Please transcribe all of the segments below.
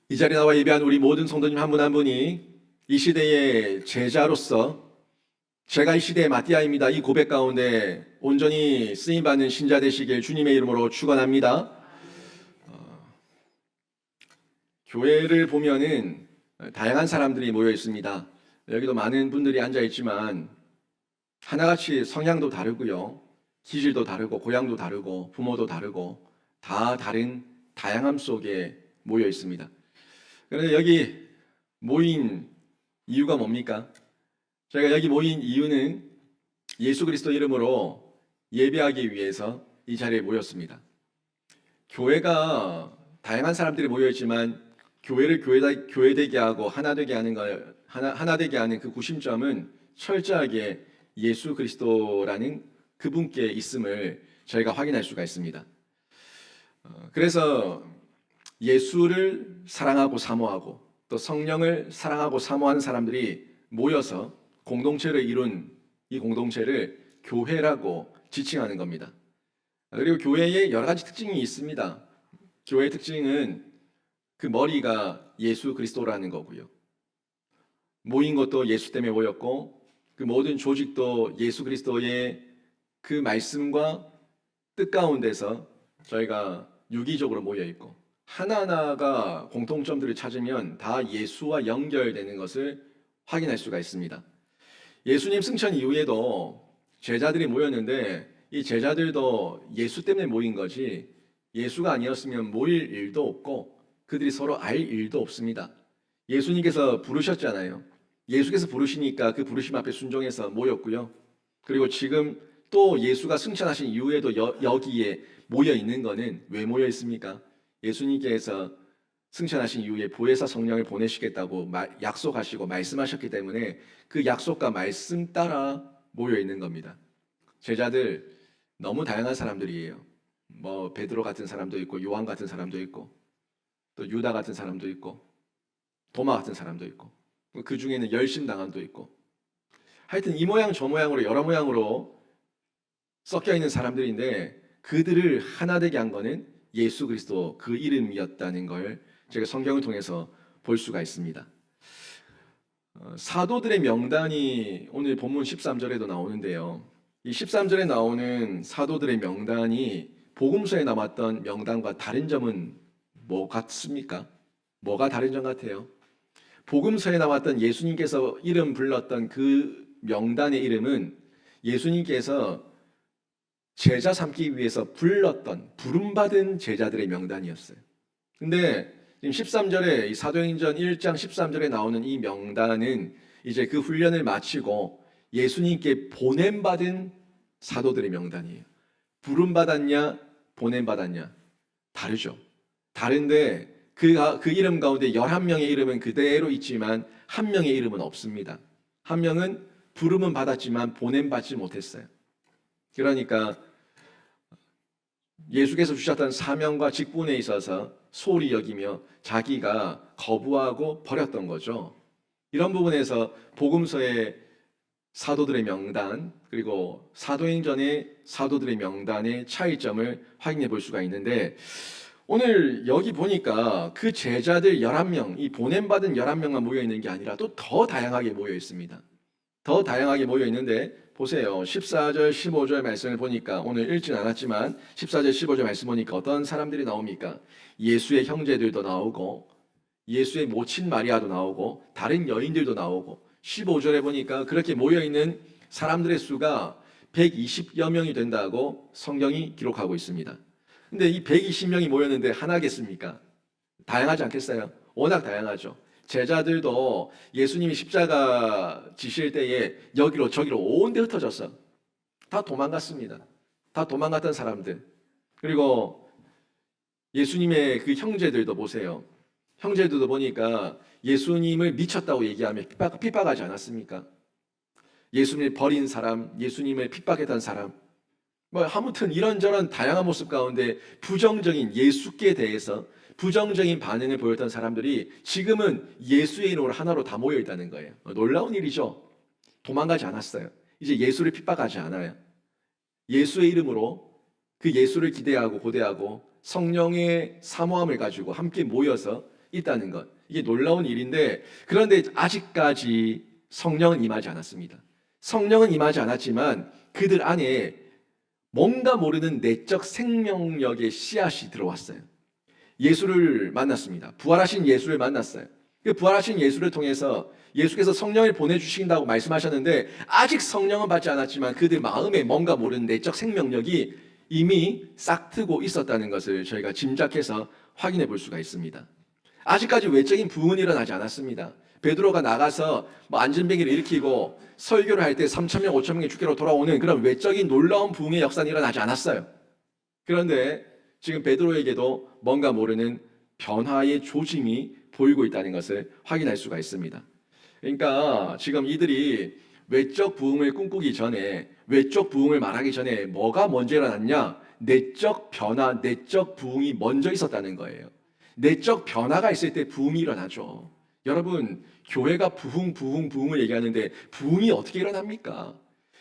이 자리에 나와 예배한 우리 모든 성도님 한 분 한 분이 이 시대의 제자로서 제가 이 시대의 마띠아입니다. 이 고백 가운데 온전히 쓰임받는 신자 되시길 주님의 이름으로 축원합니다. 교회를 보면은 다양한 사람들이 모여 있습니다. 여기도 많은 분들이 앉아 있지만 하나같이 성향도 다르고요. 기질도 다르고 고향도 다르고 부모도 다르고 다 다른 다양함 속에 모여 있습니다. 그런데 여기 모인 이유가 뭡니까? 저희가 여기 모인 이유는 예수 그리스도 이름으로 예배하기 위해서 이 자리에 모였습니다. 교회가 다양한 사람들이 모여 있지만 교회를 교회되게 하고 하나 되게 하는 하나 되게 하는 그 구심점은 철저하게 예수 그리스도라는 그분께 있음을 저희가 확인할 수가 있습니다. 그래서 예수를 사랑하고 사모하고 또 성령을 사랑하고 사모하는 사람들이 모여서 공동체를 이룬 이 공동체를 교회라고 지칭하는 겁니다. 그리고 교회에 여러 가지 특징이 있습니다. 교회의 특징은 그 머리가 예수 그리스도라는 거고요. 모인 것도 예수 때문에 모였고 그 모든 조직도 예수 그리스도의 그 말씀과 뜻 가운데서 저희가 유기적으로 모여 있고 하나하나가 공통점들을 찾으면 다 예수와 연결되는 것을 확인할 수가 있습니다. 예수님 승천 이후에도 제자들이 모였는데 이 제자들도 예수 때문에 모인 거지 예수가 아니었으면 모일 일도 없고 그들이 서로 알 일도 없습니다. 예수님께서 부르셨잖아요. 예수께서 부르시니까 그 부르심 앞에 순종해서 모였고요. 그리고 지금 또 예수가 승천하신 이후에도 여기에 모여 있는 거는 왜 모여 있습니까? 예수님께서 승천하신 이후에 보혜사 성령을 보내시겠다고 약속하시고 말씀하셨기 때문에 그 약속과 말씀 따라 모여 있는 겁니다. 제자들 너무 다양한 사람들이에요. 뭐 베드로 같은 사람도 있고 요한 같은 사람도 있고 또 유다 같은 사람도 있고 도마 같은 사람도 있고 그 중에는 열심당한도 있고 하여튼 이 모양 저 모양으로 여러 모양으로 섞여 있는 사람들인데 그들을 하나 되게 한 거는 예수 그리스도 그 이름이었다는 걸 제가 성경을 통해서 볼 수가 있습니다. 사도들의 명단이 오늘 본문 13절에도 나오는데요. 이 13절에 나오는 사도들의 명단이 복음서에 남았던 명단과 다른 점은 뭐 같습니까? 뭐가 다른 점 같아요? 복음서에 나왔던 예수님께서 이름 불렀던 그 명단의 이름은 예수님께서 제자 삼기 위해서 불렀던 부름받은 제자들의 명단이었어요. 근데 지금 13절에 사도행전 1장 13절에 나오는 이 명단은 이제 그 훈련을 마치고 예수님께 보냄받은 사도들의 명단이에요. 부름받았냐 보냄받았냐 다르죠. 다른데 그 이름 가운데 11명의 이름은 그대로 있지만 한 명의 이름은 없습니다. 한 명은 부름은 받았지만 보냄받지 못했어요. 그러니까 예수께서 주셨던 사명과 직분에 있어서 소홀히 여기며 자기가 거부하고 버렸던 거죠. 이런 부분에서 복음서의 사도들의 명단 그리고 사도행전의 사도들의 명단의 차이점을 확인해 볼 수가 있는데 오늘 여기 보니까 그 제자들 11명, 이 보냄받은 11명만 모여 있는 게 아니라 또 더 다양하게 모여 있습니다. 더 다양하게 모여 있는데 보세요. 14절, 15절 말씀을 보니까 오늘 읽진 않았지만 14절, 15절 말씀 보니까 어떤 사람들이 나옵니까? 예수의 형제들도 나오고 예수의 모친 마리아도 나오고 다른 여인들도 나오고 15절에 보니까 그렇게 모여 있는 사람들의 수가 120여 명이 된다고 성경이 기록하고 있습니다. 근데 이 120명이 모였는데 하나겠습니까? 다양하지 않겠어요? 워낙 다양하죠. 제자들도 예수님이 십자가 지실 때에 여기로 저기로 온 데 흩어졌어. 다 도망갔습니다. 다 도망갔던 사람들. 그리고 예수님의 그 형제들도 보세요. 형제들도 보니까 예수님을 미쳤다고 얘기하며 핍박하지 않았습니까? 예수님을 버린 사람, 예수님을 핍박했던 사람. 뭐 아무튼 이런저런 다양한 모습 가운데 부정적인 예수께 대해서 부정적인 반응을 보였던 사람들이 지금은 예수의 이름으로 하나로 다 모여 있다는 거예요. 놀라운 일이죠. 도망가지 않았어요. 이제 예수를 핍박하지 않아요. 예수의 이름으로 그 예수를 기대하고 고대하고 성령의 사모함을 가지고 함께 모여서 있다는 것. 이게 놀라운 일인데, 그런데 아직까지 성령은 임하지 않았습니다. 성령은 임하지 않았지만 그들 안에 뭔가 모르는 내적 생명력의 씨앗이 들어왔어요. 예수를 만났습니다. 부활하신 예수를 만났어요. 그 부활하신 예수를 통해서 예수께서 성령을 보내주신다고 말씀하셨는데, 아직 성령은 받지 않았지만 그들 마음에 뭔가 모르는 내적 생명력이 이미 싹트고 있었다는 것을 저희가 짐작해서 확인해 볼 수가 있습니다. 아직까지 외적인 부흥은 일어나지 않았습니다. 베드로가 나가서 안전뱅이를 일으키고 설교를 할 때 3,000명, 5,000명이 주께로 돌아오는 그런 외적인 놀라운 부흥의 역사는 일어나지 않았어요. 그런데 지금 베드로에게도 뭔가 모르는 변화의 조짐이 보이고 있다는 것을 확인할 수가 있습니다. 그러니까 지금 이들이 외적 부흥을 꿈꾸기 전에, 외적 부흥을 말하기 전에 뭐가 먼저 일어났냐? 내적 변화, 내적 부흥이 먼저 있었다는 거예요. 내적 변화가 있을 때 부흥이 일어나죠. 여러분, 교회가 부흥을 얘기하는데 부흥이 어떻게 일어납니까?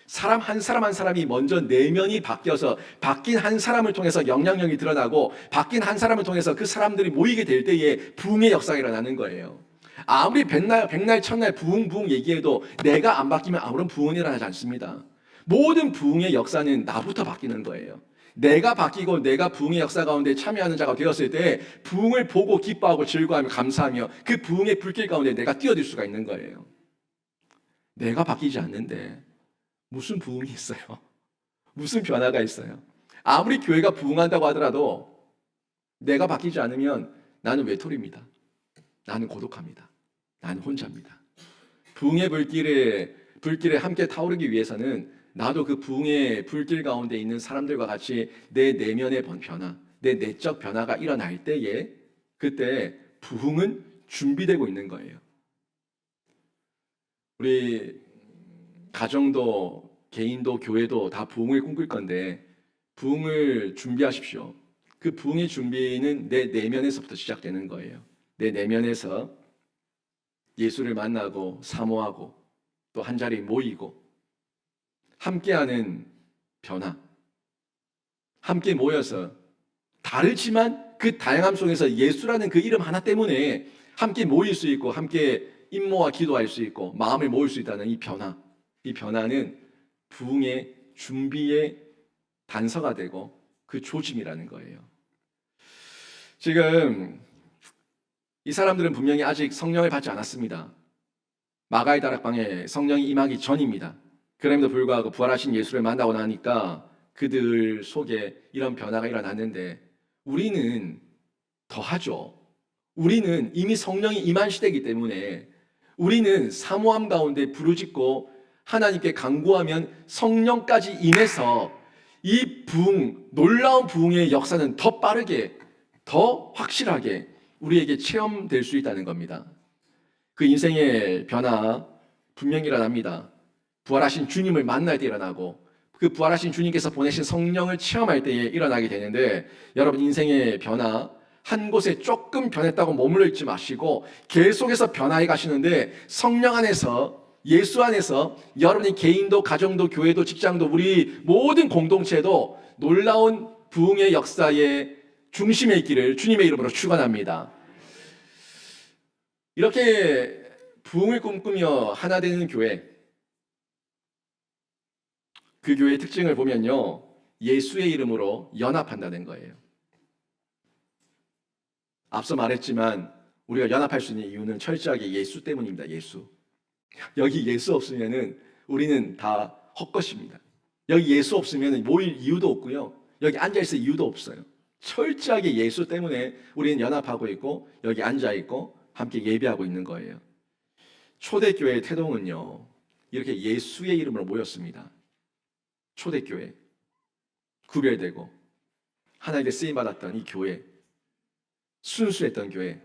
사람 한 사람 한 사람이 먼저 내면이 바뀌어서 바뀐 한 사람을 통해서 영향력이 드러나고 바뀐 한 사람을 통해서 그 사람들이 모이게 될 때에 부흥의 역사가 일어나는 거예요. 아무리 백날 천날 부흥 얘기해도 내가 안 바뀌면 아무런 부흥이 일어나지 않습니다. 모든 부흥의 역사는 나부터 바뀌는 거예요. 내가 바뀌고 내가 부흥의 역사 가운데 참여하는 자가 되었을 때 부흥을 보고 기뻐하고 즐거워하며 감사하며 그 부흥의 불길 가운데 내가 뛰어들 수가 있는 거예요. 내가 바뀌지 않는데 무슨 부흥이 있어요? 무슨 변화가 있어요? 아무리 교회가 부흥한다고 하더라도 내가 바뀌지 않으면 나는 외톨이입니다. 나는 고독합니다. 나는 혼자입니다. 부흥의 불길에 함께 타오르기 위해서는 나도 그 부흥의 불길 가운데 있는 사람들과 같이 내 내면의 변화, 내 내적 변화가 일어날 때에 그때 부흥은 준비되고 있는 거예요. 우리 가정도 개인도 교회도 다 부흥을 꿈꿀 건데 부흥을 준비하십시오. 그 부흥의 준비는 내 내면에서부터 시작되는 거예요. 내 내면에서 예수를 만나고 사모하고 또 한자리 모이고 함께하는 변화, 함께 모여서 다르지만 그 다양함 속에서 예수라는 그 이름 하나 때문에 함께 모일 수 있고 함께 임모와 기도할 수 있고 마음을 모을 수 있다는 이 변화, 이 변화는 부흥의 준비의 단서가 되고 그 조짐이라는 거예요. 지금 이 사람들은 분명히 아직 성령을 받지 않았습니다. 마가의 다락방에 성령이 임하기 전입니다. 그럼에도 불구하고 부활하신 예수를 만나고 나니까 그들 속에 이런 변화가 일어났는데 우리는 더하죠. 우리는 이미 성령이 임한 시대이기 때문에 우리는 사모함 가운데 부르짖고 하나님께 간구하면 성령까지 임해서 이 부흥, 놀라운 부흥의 역사는 더 빠르게, 더 확실하게 우리에게 체험될 수 있다는 겁니다. 그 인생의 변화 분명히 일어납니다. 부활하신 주님을 만날 때 일어나고 그 부활하신 주님께서 보내신 성령을 체험할 때에 일어나게 되는데 여러분 인생의 변화 한 곳에 조금 변했다고 머물러 있지 마시고 계속해서 변화해 가시는데 성령 안에서 예수 안에서 여러분의 개인도 가정도 교회도 직장도 우리 모든 공동체도 놀라운 부흥의 역사의 중심에 있기를 주님의 이름으로 축원합니다. 이렇게 부흥을 꿈꾸며 하나 되는 교회, 그 교회의 특징을 보면요, 예수의 이름으로 연합한다는 거예요. 앞서 말했지만 우리가 연합할 수 있는 이유는 철저하게 예수 때문입니다. 예수. 여기 예수 없으면은 우리는 다 헛것입니다. 여기 예수 없으면 모일 이유도 없고요. 여기 앉아있을 이유도 없어요. 철저하게 예수 때문에 우리는 연합하고 있고 여기 앉아있고 함께 예배하고 있는 거예요. 초대교회의 태동은요, 이렇게 예수의 이름으로 모였습니다. 초대교회, 구별되고 하나님께 쓰임받았던 이 교회, 순수했던 교회,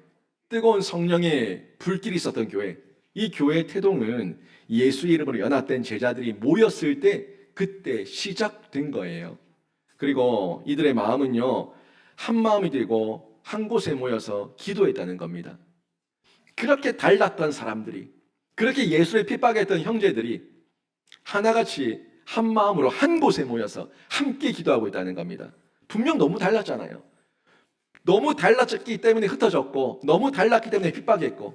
뜨거운 성령의 불길이 있었던 교회, 이 교회의 태동은 예수 이름으로 연합된 제자들이 모였을 때 그때 시작된 거예요. 그리고 이들의 마음은요, 한 마음이 되고 한 곳에 모여서 기도했다는 겁니다. 그렇게 달랐던 사람들이, 그렇게 예수를 핍박했던 형제들이 하나같이 한 마음으로 한 곳에 모여서 함께 기도하고 있다는 겁니다. 분명 너무 달랐잖아요. 너무 달라졌기 때문에 흩어졌고 너무 달랐기 때문에 핍박했고,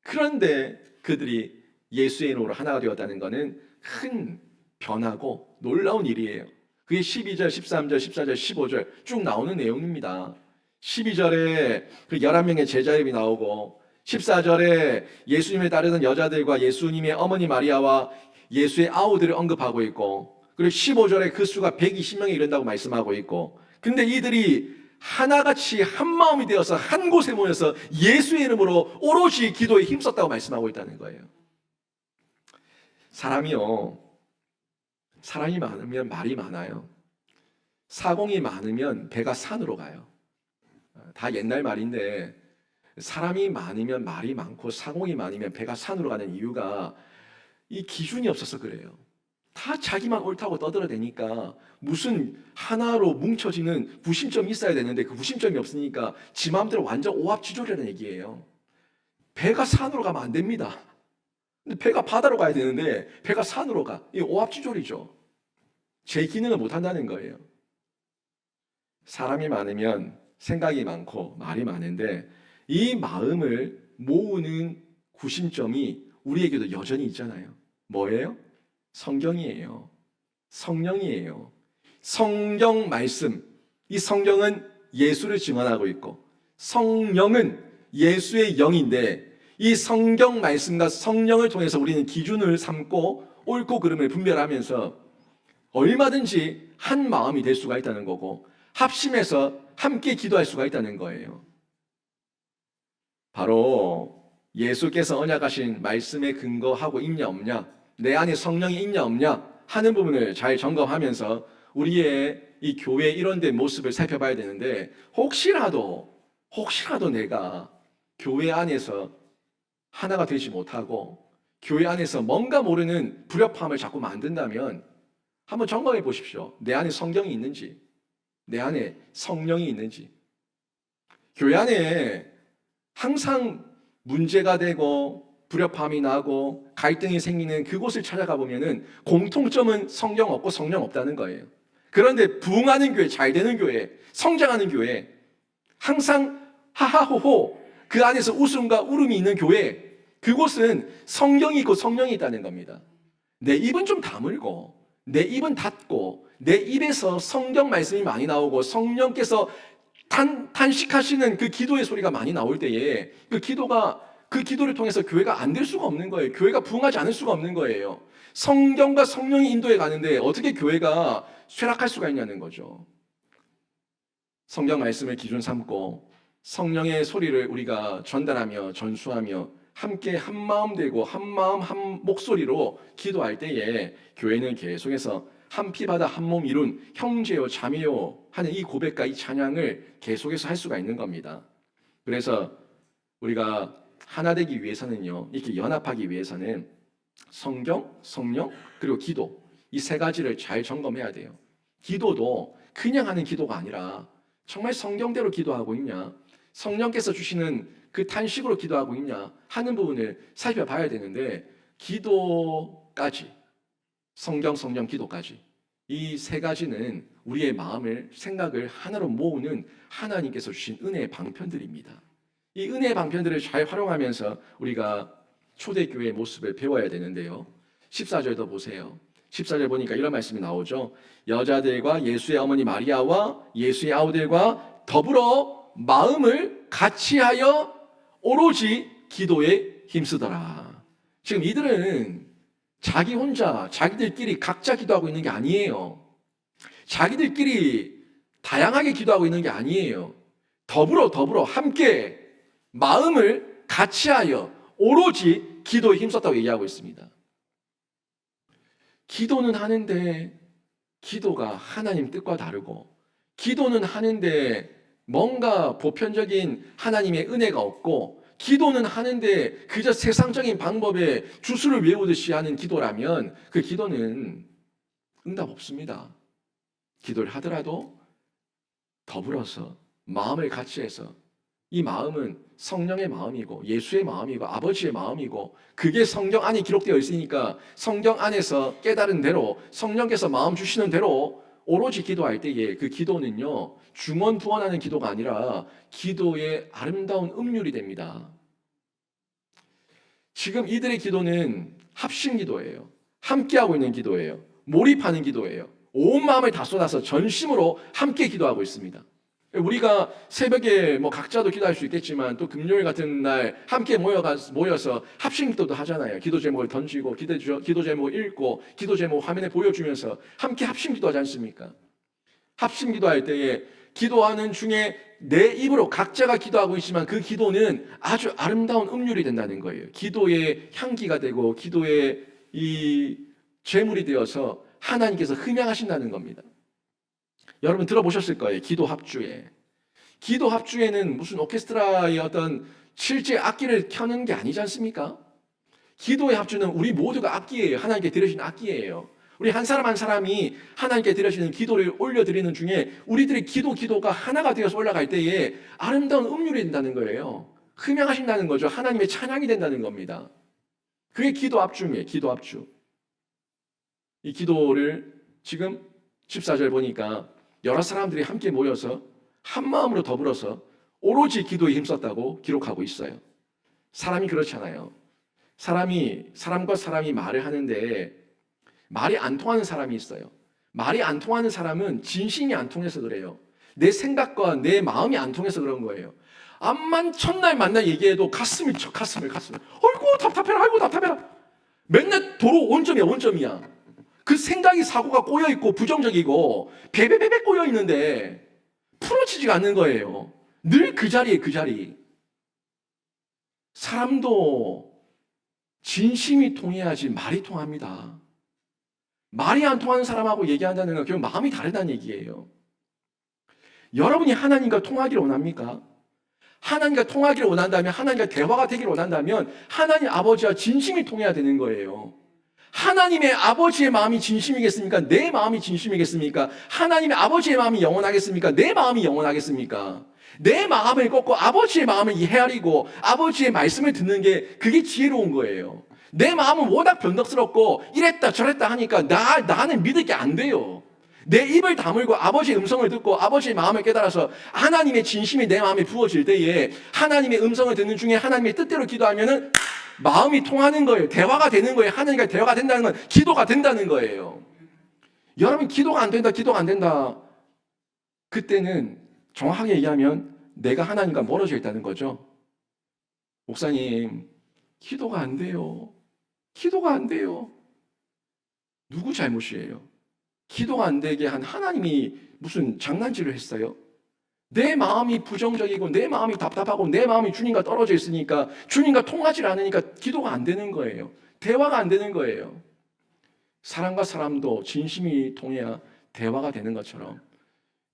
그런데 그들이 예수의 이름으로 하나가 되었다는 것은 큰 변하고 놀라운 일이에요. 그게 12절, 13절, 14절, 15절 쭉 나오는 내용입니다. 12절에 그 11명의 제자 이름이 나오고, 14절에 예수님을 따르던 여자들과 예수님의 어머니 마리아와 예수의 아우들을 언급하고 있고, 그리고 15절에 그 수가 120명에 이른다고 말씀하고 있고, 근데 이들이 하나같이 한 마음이 되어서 한 곳에 모여서 예수의 이름으로 오롯이 기도에 힘썼다고 말씀하고 있다는 거예요. 사람이 많으면 말이 많아요. 사공이 많으면 배가 산으로 가요. 다 옛날 말인데, 사람이 많으면 말이 많고 사공이 많으면 배가 산으로 가는 이유가 이 기준이 없어서 그래요. 다 자기만 옳다고 떠들어대니까 무슨 하나로 뭉쳐지는 구심점이 있어야 되는데 그 구심점이 없으니까 지 마음대로 완전 오합지졸이라는 얘기예요. 배가 산으로 가면 안 됩니다. 근데 배가 바다로 가야 되는데 배가 산으로 가. 이 오합지졸이죠. 제 기능을 못 한다는 거예요. 사람이 많으면 생각이 많고 말이 많은데, 이 마음을 모으는 구심점이 우리에게도 여전히 있잖아요. 뭐예요? 성경이에요. 성령이에요. 성경 말씀. 이 성경은 예수를 증언하고 있고 성령은 예수의 영인데, 이 성경 말씀과 성령을 통해서 우리는 기준을 삼고 옳고 그름을 분별하면서 얼마든지 한 마음이 될 수가 있다는 거고, 합심해서 함께 기도할 수가 있다는 거예요. 바로 예수께서 언약하신 말씀에 근거하고 있냐 없냐, 내 안에 성령이 있냐 없냐 하는 부분을 잘 점검하면서 우리의 이 교회의 일원된 모습을 살펴봐야 되는데, 혹시라도 내가 교회 안에서 하나가 되지 못하고 교회 안에서 뭔가 모르는 불협화음을 자꾸 만든다면 한번 점검해 보십시오. 내 안에 성경이 있는지, 내 안에 성령이 있는지. 교회 안에 항상 문제가 되고 불협화음이 나고 갈등이 생기는 그곳을 찾아가 보면은 공통점은 성경 없고 성령 없다는 거예요. 그런데 부흥하는 교회, 잘 되는 교회, 성장하는 교회, 항상 하하호호 그 안에서 웃음과 울음이 있는 교회, 그곳은 성경이 있고 성령이 있다는 겁니다. 내 입은 좀 다물고 내 입은 닫고 내 입에서 성경 말씀이 많이 나오고 성령께서 탄식하시는 그 기도의 소리가 많이 나올 때에 그 기도를 통해서 교회가 안 될 수가 없는 거예요. 교회가 부흥하지 않을 수가 없는 거예요. 성경과 성령이 인도해 가는데 어떻게 교회가 쇠락할 수가 있냐는 거죠. 성경 말씀을 기준 삼고 성령의 소리를 우리가 전달하며 전수하며 함께 한 마음 되고 한 마음 한 목소리로 기도할 때에 교회는 계속해서 한 피 바다 한 몸 이룬 형제요 자매요 하는 이 고백과 이 찬양을 계속해서 할 수가 있는 겁니다. 그래서 우리가 하나 되기 위해서는요, 이렇게 연합하기 위해서는 성경, 성령, 그리고 기도, 이 세 가지를 잘 점검해야 돼요. 기도도 그냥 하는 기도가 아니라 정말 성경대로 기도하고 있냐, 성령께서 주시는 그 탄식으로 기도하고 있냐 하는 부분을 살펴봐야 되는데, 기도까지, 성경, 성령, 기도까지 이 세 가지는 우리의 마음을, 생각을 하나로 모으는 하나님께서 주신 은혜의 방편들입니다. 이 은혜의 방편들을 잘 활용하면서 우리가 초대교회의 모습을 배워야 되는데요. 14절도 보세요. 14절 보니까 이런 말씀이 나오죠. 여자들과 예수의 어머니 마리아와 예수의 아우들과 더불어 마음을 같이하여 오로지 기도에 힘쓰더라. 지금 이들은 자기 혼자, 자기들끼리 각자 기도하고 있는 게 아니에요. 자기들끼리 다양하게 기도하고 있는 게 아니에요. 더불어 함께 마음을 같이하여 오로지 기도에 힘썼다고 얘기하고 있습니다. 기도는 하는데 기도가 하나님 뜻과 다르고, 기도는 하는데 뭔가 보편적인 하나님의 은혜가 없고, 기도는 하는데 그저 세상적인 방법에 주술을 외우듯이 하는 기도라면 그 기도는 응답 없습니다. 기도를 하더라도 더불어서 마음을 같이 해서, 이 마음은 성령의 마음이고 예수의 마음이고 아버지의 마음이고, 그게 성경 안에 기록되어 있으니까 성경 안에서 깨달은 대로 성령께서 마음 주시는 대로 오로지 기도할 때에 그 기도는요, 중언부언하는 기도가 아니라 기도의 아름다운 음률이 됩니다. 지금 이들의 기도는 합심 기도예요. 함께하고 있는 기도예요. 몰입하는 기도예요. 온 마음을 다 쏟아서 전심으로 함께 기도하고 있습니다. 우리가 새벽에 각자도 기도할 수 있겠지만 또 금요일 같은 날 함께 모여서 합심 기도도 하잖아요. 기도 제목을 던지고 기도 제목을 읽고 기도 제목 화면에 보여주면서 함께 합심 기도하지 않습니까? 합심 기도할 때에 기도하는 중에 내 입으로 각자가 기도하고 있지만 그 기도는 아주 아름다운 음률이 된다는 거예요. 기도의 향기가 되고 기도의 이 제물이 되어서 하나님께서 흠양하신다는 겁니다. 여러분 들어보셨을 거예요. 기도 합주에. 기도 합주에는 무슨 오케스트라의 어떤 실제 악기를 켜는 게 아니지 않습니까? 기도의 합주는 우리 모두가 악기예요. 하나님께 드려지는 악기예요. 우리 한 사람 한 사람이 하나님께 드려지는 기도를 올려드리는 중에 우리들의 기도가 하나가 되어서 올라갈 때에 아름다운 음률이 된다는 거예요. 흠양하신다는 거죠. 하나님의 찬양이 된다는 겁니다. 그게 기도 합주예요. 기도 합주. 이 기도를 지금 14절 보니까 여러 사람들이 함께 모여서 한 마음으로 더불어서 오로지 기도에 힘썼다고 기록하고 있어요. 사람이 그렇잖아요. 사람과 사람이 말을 하는데 말이 안 통하는 사람이 있어요. 말이 안 통하는 사람은 진심이 안 통해서 그래요. 내 생각과 내 마음이 안 통해서 그런 거예요. 암만 첫날 만나 얘기해도 가슴을 쳐. 아이고 답답해라. 맨날 도로 원점이야. 그 생각이 사고가 꼬여있고 부정적이고 베베베베 꼬여있는데 풀어지지가 않는 거예요. 늘 그 자리에 그 자리. 사람도 진심이 통해야지 말이 통합니다. 말이 안 통하는 사람하고 얘기한다는 건 결국 마음이 다르다는 얘기예요. 여러분이 하나님과 통하기를 원합니까? 하나님과 통하기를 원한다면, 하나님과 대화가 되기를 원한다면 하나님 아버지와 진심이 통해야 되는 거예요. 하나님의 아버지의 마음이 진심이겠습니까? 내 마음이 진심이겠습니까? 하나님의 아버지의 마음이 영원하겠습니까? 내 마음이 영원하겠습니까? 내 마음을 꺾고 아버지의 마음을 헤아리고 아버지의 말씀을 듣는 게 그게 지혜로운 거예요. 내 마음은 워낙 변덕스럽고 이랬다 저랬다 하니까 나는 믿을 게 안 돼요. 내 입을 다물고 아버지의 음성을 듣고 아버지의 마음을 깨달아서 하나님의 진심이 내 마음에 부어질 때에 하나님의 음성을 듣는 중에 하나님의 뜻대로 기도하면은 마음이 통하는 거예요. 대화가 되는 거예요. 하나님과 대화가 된다는 건 기도가 된다는 거예요. 여러분 기도가 안 된다. 그때는 정확하게 얘기하면 내가 하나님과 멀어져 있다는 거죠. 목사님 기도가 안 돼요. 누구 잘못이에요? 기도가 안 되게 한 하나님이 무슨 장난질을 했어요? 내 마음이 부정적이고 내 마음이 답답하고 내 마음이 주님과 떨어져 있으니까 주님과 통하지 않으니까 기도가 안 되는 거예요. 대화가 안 되는 거예요. 사람과 사람도 진심이 통해야 대화가 되는 것처럼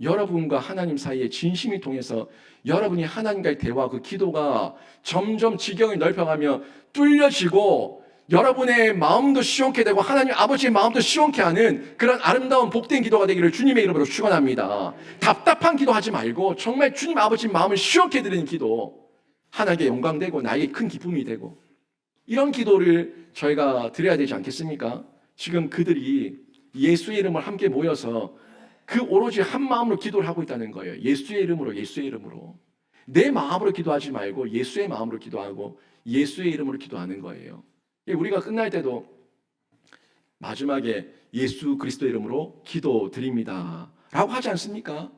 여러분과 하나님 사이에 진심이 통해서 여러분이 하나님과의 대화, 그 기도가 점점 지경이 넓혀가며 뚫려지고 여러분의 마음도 시원케 되고 하나님 아버지의 마음도 시원케 하는 그런 아름다운 복된 기도가 되기를 주님의 이름으로 축원합니다. 답답한 기도하지 말고 정말 주님 아버지 마음을 시원케 드리는 기도, 하나님께 영광되고 나에게 큰 기쁨이 되고 이런 기도를 저희가 드려야 되지 않겠습니까? 지금 그들이 예수의 이름을 함께 모여서 그 오로지 한 마음으로 기도를 하고 있다는 거예요. 예수의 이름으로. 내 마음으로 기도하지 말고 예수의 마음으로 기도하고 예수의 이름으로 기도하는 거예요. 우리가 끝날 때도 마지막에 예수 그리스도 이름으로 기도드립니다 라고 하지 않습니까?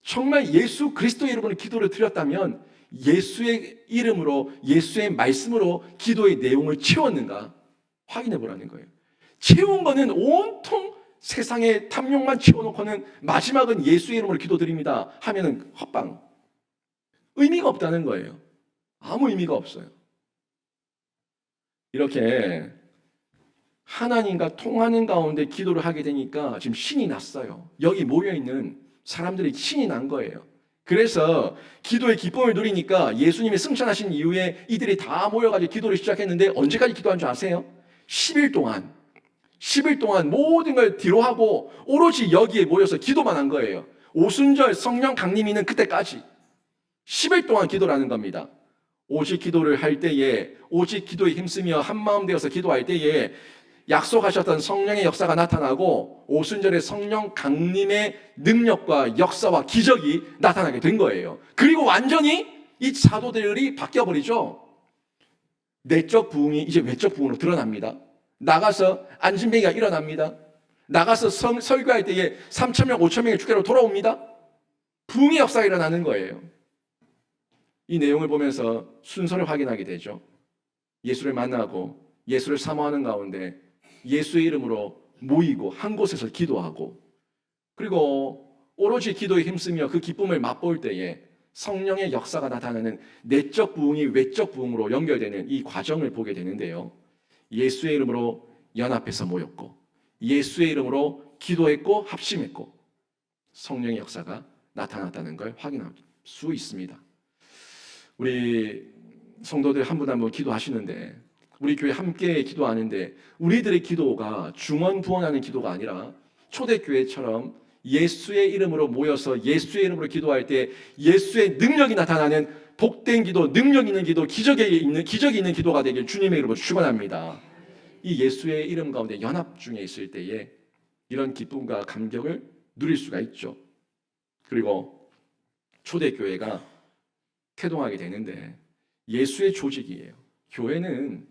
정말 예수 그리스도 이름으로 기도를 드렸다면 예수의 이름으로 예수의 말씀으로 기도의 내용을 채웠는가 확인해 보라는 거예요. 채운 거는 온통 세상의 탐욕만 채워놓고는 마지막은 예수의 이름으로 기도드립니다 하면은 헛방, 의미가 없다는 거예요. 아무 의미가 없어요. 이렇게 하나님과 통하는 가운데 기도를 하게 되니까 지금 신이 났어요. 여기 모여있는 사람들이 신이 난 거예요. 그래서 기도의 기쁨을 누리니까 예수님이 승천하신 이후에 이들이 다 모여가지고 기도를 시작했는데 언제까지 기도한 줄 아세요? 10일 동안 모든 걸 뒤로 하고 오로지 여기에 모여서 기도만 한 거예요. 오순절 성령 강림이는 그때까지 10일 동안 기도를 하는 겁니다. 오직 기도를 할 때에, 오직 기도에 힘쓰며 한마음 되어서 기도할 때에 약속하셨던 성령의 역사가 나타나고 오순절에 성령 강림의 능력과 역사와 기적이 나타나게 된 거예요. 그리고 완전히 이 사도들이 바뀌어버리죠. 내적 부흥이 이제 외적 부흥으로 드러납니다. 나가서 안진뱅이가 일어납니다. 나가서 설교할 때에 3,000명, 5,000명의 주께로 돌아옵니다. 부흥의 역사가 일어나는 거예요. 이 내용을 보면서 순서를 확인하게 되죠. 예수를 만나고 예수를 사모하는 가운데 예수의 이름으로 모이고 한 곳에서 기도하고, 그리고 오로지 기도에 힘쓰며 그 기쁨을 맛볼 때에 성령의 역사가 나타나는 내적 부흥이 외적 부흥으로 연결되는 이 과정을 보게 되는데요. 예수의 이름으로 연합해서 모였고 예수의 이름으로 기도했고 합심했고 성령의 역사가 나타났다는 걸 확인할 수 있습니다. 우리 성도들 한 분 한 분 기도하시는데, 우리 교회 함께 기도하는데 우리들의 기도가 중언부언하는 기도가 아니라 초대교회처럼 예수의 이름으로 모여서 예수의 이름으로 기도할 때 예수의 능력이 나타나는 복된 기도, 능력 있는 기도, 기적이 있는 기도가 되길 주님의 이름으로 축원합니다. 이 예수의 이름 가운데 연합 중에 있을 때에 이런 기쁨과 감격을 누릴 수가 있죠. 그리고 초대교회가 태동하게 되는데 예수의 조직이에요. 교회는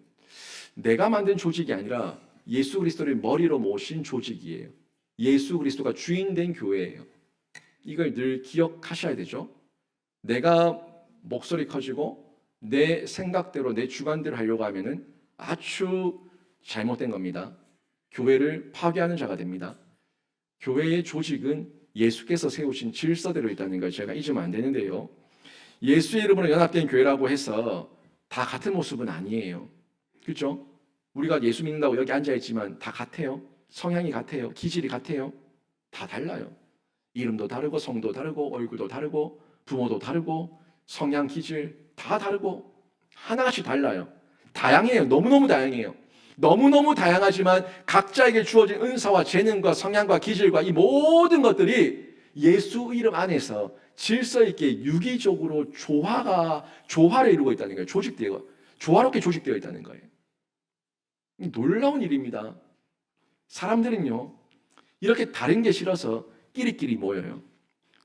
내가 만든 조직이 아니라 예수 그리스도를 머리로 모신 조직이에요. 예수 그리스도가 주인 된 교회예요. 이걸 늘 기억하셔야 되죠. 내가 목소리 커지고 내 생각대로 내 주관대로 하려고 하면은 아주 잘못된 겁니다. 교회를 파괴하는 자가 됩니다. 교회의 조직은 예수께서 세우신 질서대로 있다는 걸 제가 잊으면 안 되는데요. 예수의 이름으로 연합된 교회라고 해서 다 같은 모습은 아니에요. 그렇죠? 우리가 예수 믿는다고 여기 앉아있지만 다 같아요. 성향이 같아요. 기질이 같아요. 다 달라요. 이름도 다르고 성도 다르고 얼굴도 다르고 부모도 다르고 성향 기질 다 다르고 하나같이 달라요. 다양해요. 너무너무 다양해요. 너무너무 다양하지만 각자에게 주어진 은사와 재능과 성향과 기질과 이 모든 것들이 예수 이름 안에서 질서 있게 유기적으로 조화를 이루고 있다는 거예요. 조화롭게 조직되어 있다는 거예요. 놀라운 일입니다. 사람들은요, 이렇게 다른 게 싫어서 끼리끼리 모여요.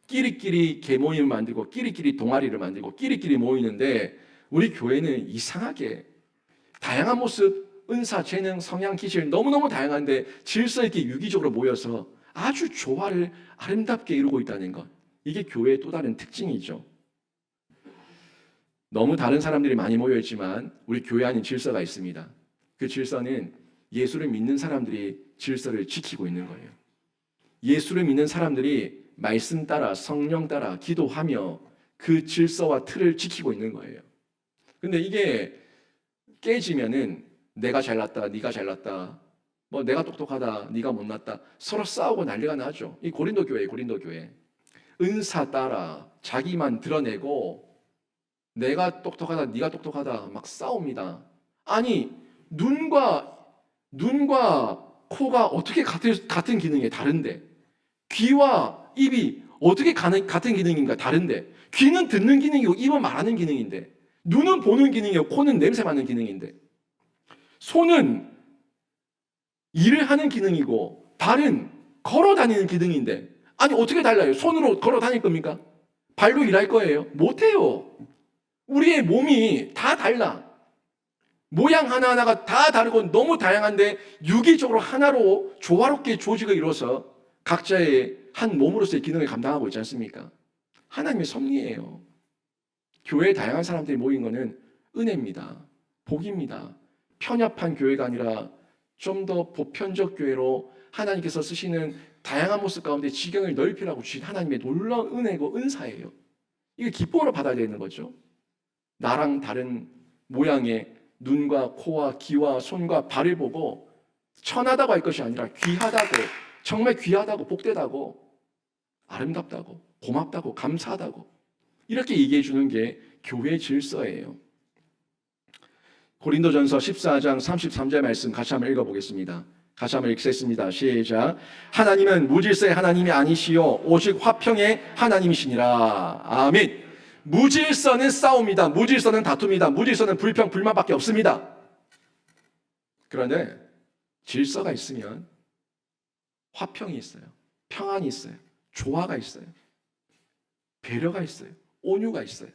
끼리끼리 계모임을 만들고 끼리끼리 동아리를 만들고 끼리끼리 모이는데, 우리 교회는 이상하게 다양한 모습, 은사, 재능, 성향, 기질 너무너무 다양한데 질서 있게 유기적으로 모여서 아주 조화를 아름답게 이루고 있다는 것, 이게 교회의 또 다른 특징이죠. 너무 다른 사람들이 많이 모여있지만 우리 교회 안에 질서가 있습니다. 그 질서는 예수를 믿는 사람들이 질서를 지키고 있는 거예요. 예수를 믿는 사람들이 말씀 따라 성령 따라 기도하며 그 질서와 틀을 지키고 있는 거예요. 근데 이게 깨지면은 내가 잘났다, 네가 잘났다, 뭐 내가 똑똑하다, 네가 못났다, 서로 싸우고 난리가 나죠. 이 고린도 교회. 은사 따라 자기만 드러내고 내가 똑똑하다, 네가 똑똑하다 막 싸웁니다. 아니, 눈과 코가 어떻게 같은 기능이 다른데, 귀와 입이 어떻게 같은 기능인가 다른데, 귀는 듣는 기능이고 입은 말하는 기능인데, 눈은 보는 기능이고 코는 냄새 맡는 기능인데, 손은 일을 하는 기능이고 발은 걸어 다니는 기능인데, 아니 어떻게 달라요? 손으로 걸어 다닐 겁니까? 발로 일할 거예요? 못해요. 우리의 몸이 다 달라. 모양 하나하나가 다 다르고 너무 다양한데 유기적으로 하나로 조화롭게 조직을 이뤄서 각자의 한 몸으로서의 기능을 감당하고 있지 않습니까? 하나님의 섭리예요. 교회에 다양한 사람들이 모인 것은 은혜입니다. 복입니다. 편협한 교회가 아니라 좀 더 보편적 교회로 하나님께서 쓰시는 다양한 모습 가운데 지경을 넓히라고 주신 하나님의 놀라운 은혜고 은사예요. 이게 기쁨으로 받아야 되는 거죠. 나랑 다른 모양의 눈과 코와 귀와 손과 발을 보고 천하다고 할 것이 아니라 귀하다고, 정말 귀하다고, 복되다고, 아름답다고, 고맙다고, 감사하다고 이렇게 얘기해 주는 게 교회의 질서예요. 고린도전서 14장 33절 말씀 같이 한번 읽어보겠습니다. 같이 한번 읽겠습니다. 시작. 하나님은 무질서의 하나님이 아니시요 오직 화평의 하나님이시니라. 아멘. 무질서는 싸움이다. 무질서는 다툼이다. 무질서는 불평, 불만밖에 없습니다. 그런데 질서가 있으면 화평이 있어요. 평안이 있어요. 조화가 있어요. 배려가 있어요. 온유가 있어요.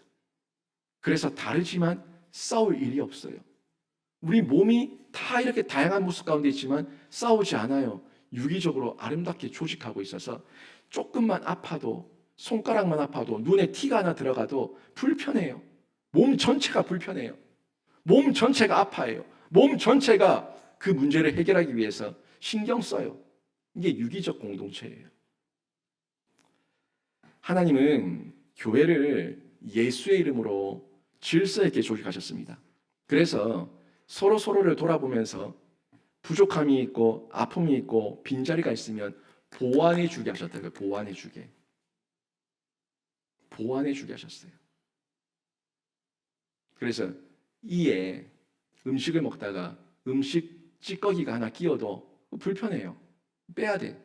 그래서 다르지만 싸울 일이 없어요. 우리 몸이 다 이렇게 다양한 모습 가운데 있지만 싸우지 않아요. 유기적으로 아름답게 조직하고 있어서 조금만 아파도, 손가락만 아파도, 눈에 티가 하나 들어가도 불편해요. 몸 전체가 불편해요. 몸 전체가 아파해요. 몸 전체가 그 문제를 해결하기 위해서 신경 써요. 이게 유기적 공동체예요. 하나님은 교회를 예수의 이름으로 질서 있게 조직하셨습니다. 그래서 서로를 돌아보면서 부족함이 있고 아픔이 있고 빈자리가 있으면 보완해 주게 하셨다고요. 보완해 주게. 보완해 주게 하셨어요. 그래서 이에 음식을 먹다가 음식 찌꺼기가 하나 끼어도 불편해요. 빼야 돼.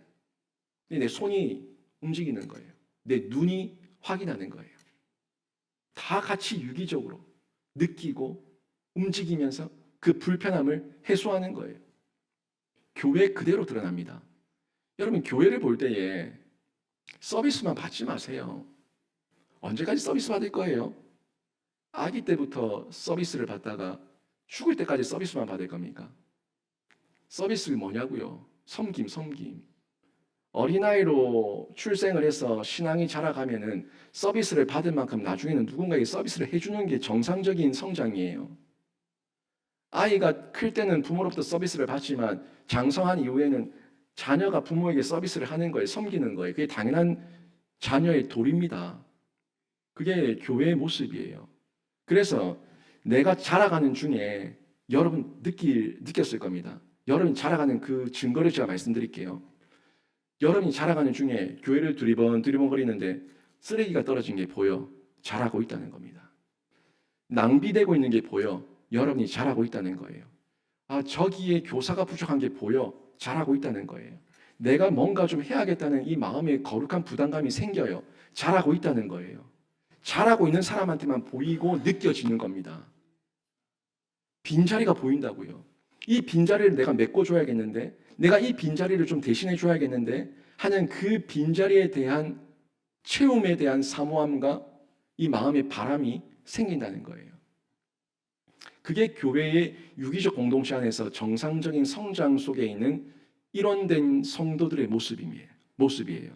내 손이 움직이는 거예요. 내 눈이 확인하는 거예요. 다 같이 유기적으로 느끼고 움직이면서 그 불편함을 해소하는 거예요. 교회 그대로 드러납니다. 여러분, 교회를 볼 때에 서비스만 받지 마세요. 언제까지 서비스 받을 거예요? 아기 때부터 서비스를 받다가 죽을 때까지 서비스만 받을 겁니까? 서비스가 뭐냐고요? 섬김. 어린아이로 출생을 해서 신앙이 자라가면은 서비스를 받을 만큼 나중에는 누군가에게 서비스를 해주는 게 정상적인 성장이에요. 아이가 클 때는 부모로부터 서비스를 받지만 장성한 이후에는 자녀가 부모에게 서비스를 하는 거예요. 섬기는 거예요. 그게 당연한 자녀의 도리입니다. 그게 교회의 모습이에요. 그래서 내가 자라가는 중에 여러분 느꼈을 겁니다. 여러분 자라가는 그 증거를 제가 말씀드릴게요. 여러분이 자라가는 중에 교회를 두리번거리는데 쓰레기가 떨어진 게 보여. 자라고 있다는 겁니다. 낭비되고 있는 게 보여. 여러분이 자라고 있다는 거예요. 아, 저기에 교사가 부족한 게 보여. 자라고 있다는 거예요. 내가 뭔가 좀 해야겠다는 이 마음의 거룩한 부담감이 생겨요. 자라고 있다는 거예요. 자라고 있는 사람한테만 보이고 느껴지는 겁니다. 빈자리가 보인다고요. 이 빈자리를 내가 메꿔줘야겠는데, 내가 이 빈자리를 좀 대신해 줘야겠는데 하는 그 빈자리에 대한 채움에 대한 사모함과 이 마음의 바람이 생긴다는 거예요. 그게 교회의 유기적 공동체 안에서 정상적인 성장 속에 있는 일원된 성도들의 모습이에요.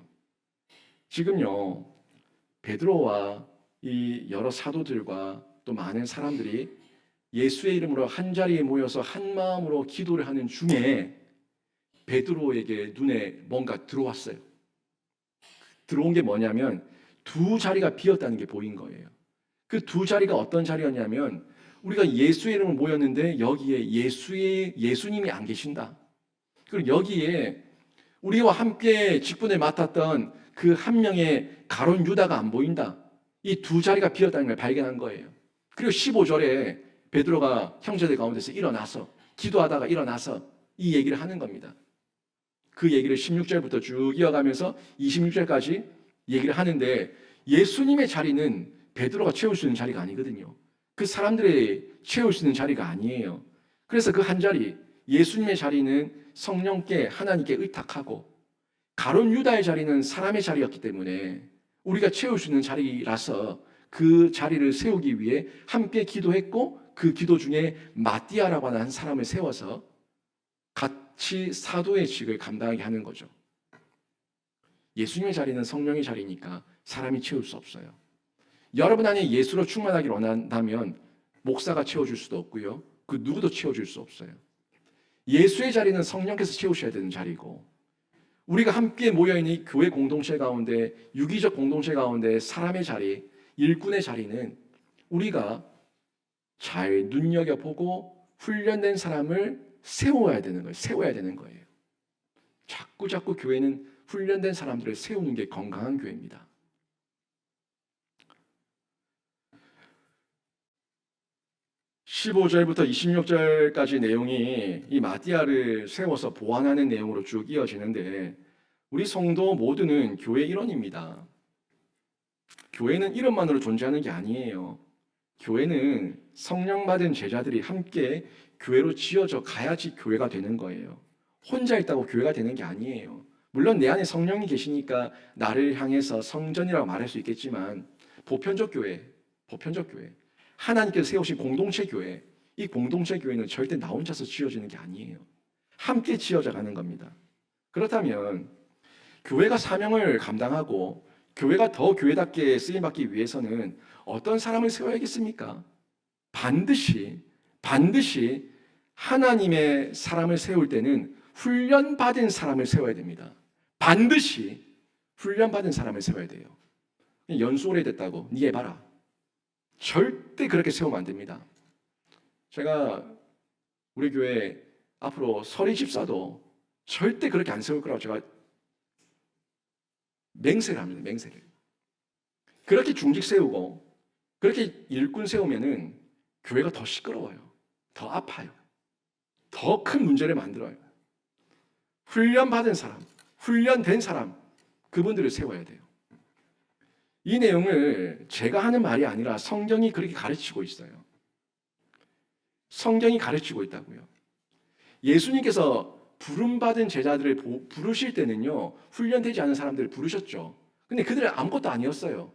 지금요, 베드로와 이 여러 사도들과 또 많은 사람들이 예수의 이름으로 한 자리에 모여서 한 마음으로 기도를 하는 중에 베드로에게 눈에 뭔가 들어왔어요. 들어온 게 뭐냐면 두 자리가 비었다는 게 보인 거예요. 그 두 자리가 어떤 자리였냐면 우리가 예수의 이름으로 모였는데 여기에 예수님이 안 계신다. 그리고 여기에 우리와 함께 직분을 맡았던 그 한 명의 가룟 유다가 안 보인다. 이 두 자리가 비었다는 걸 발견한 거예요. 그리고 15절에 베드로가 형제들 가운데서 일어나서 기도하다가 일어나서 이 얘기를 하는 겁니다. 그 얘기를 16절부터 쭉 이어가면서 26절까지 얘기를 하는데 예수님의 자리는 베드로가 채울 수 있는 자리가 아니거든요. 그 사람들이 채울 수 있는 자리가 아니에요. 그래서 그 한 자리, 예수님의 자리는 성령께 하나님께 의탁하고 가룟 유다의 자리는 사람의 자리였기 때문에 우리가 채울 수 있는 자리라서 그 자리를 세우기 위해 함께 기도했고 그 기도 중에 마띠아라고 하는 한 사람을 세워서 같이 사도의 직을 감당하게 하는 거죠. 예수님의 자리는 성령의 자리니까 사람이 채울 수 없어요. 여러분 안에 예수로 충만하기를 원한다면 목사가 채워줄 수도 없고요. 그 누구도 채워줄 수 없어요. 예수의 자리는 성령께서 채우셔야 되는 자리고 우리가 함께 모여있는 이 교회 공동체 가운데 유기적 공동체 가운데 사람의 자리, 일꾼의 자리는 우리가 잘 눈여겨보고 훈련된 사람을 세워야 되는 거예요. 자꾸 교회는 훈련된 사람들을 세우는 게 건강한 교회입니다. 15절부터 26절까지 내용이 이 마띠아를 세워서 보완하는 내용으로 쭉 이어지는데 우리 성도 모두는 교회 일원입니다. 교회는 이름만으로 존재하는 게 아니에요. 교회는 성령 받은 제자들이 함께 교회로 지어져 가야지 교회가 되는 거예요. 혼자 있다고 교회가 되는 게 아니에요. 물론 내 안에 성령이 계시니까 나를 향해서 성전이라고 말할 수 있겠지만 보편적 교회, 하나님께서 세우신 공동체 교회, 이 공동체 교회는 절대 나 혼자서 지어지는 게 아니에요. 함께 지어져 가는 겁니다. 그렇다면 교회가 사명을 감당하고 교회가 더 교회답게 쓰임받기 위해서는 어떤 사람을 세워야겠습니까? 반드시 하나님의 사람을 세울 때는 훈련받은 사람을 세워야 됩니다. 반드시 훈련받은 사람을 세워야 돼요. 연수 오래됐다고 니 해봐라. 절대 그렇게 세우면 안 됩니다. 제가 우리 교회 앞으로 설의 집사도 절대 그렇게 안 세울 거라고 제가 맹세를 합니다. 맹세를. 그렇게 중직 세우고 그렇게 일꾼 세우면은 교회가 더 시끄러워요. 더 아파요. 더 큰 문제를 만들어요. 훈련받은 사람, 훈련된 사람, 그분들을 세워야 돼요. 이 내용을 제가 하는 말이 아니라 성경이 그렇게 가르치고 있어요. 성경이 가르치고 있다고요. 예수님께서 부름받은 제자들을 부르실 때는요, 훈련되지 않은 사람들을 부르셨죠. 근데 그들은 아무것도 아니었어요.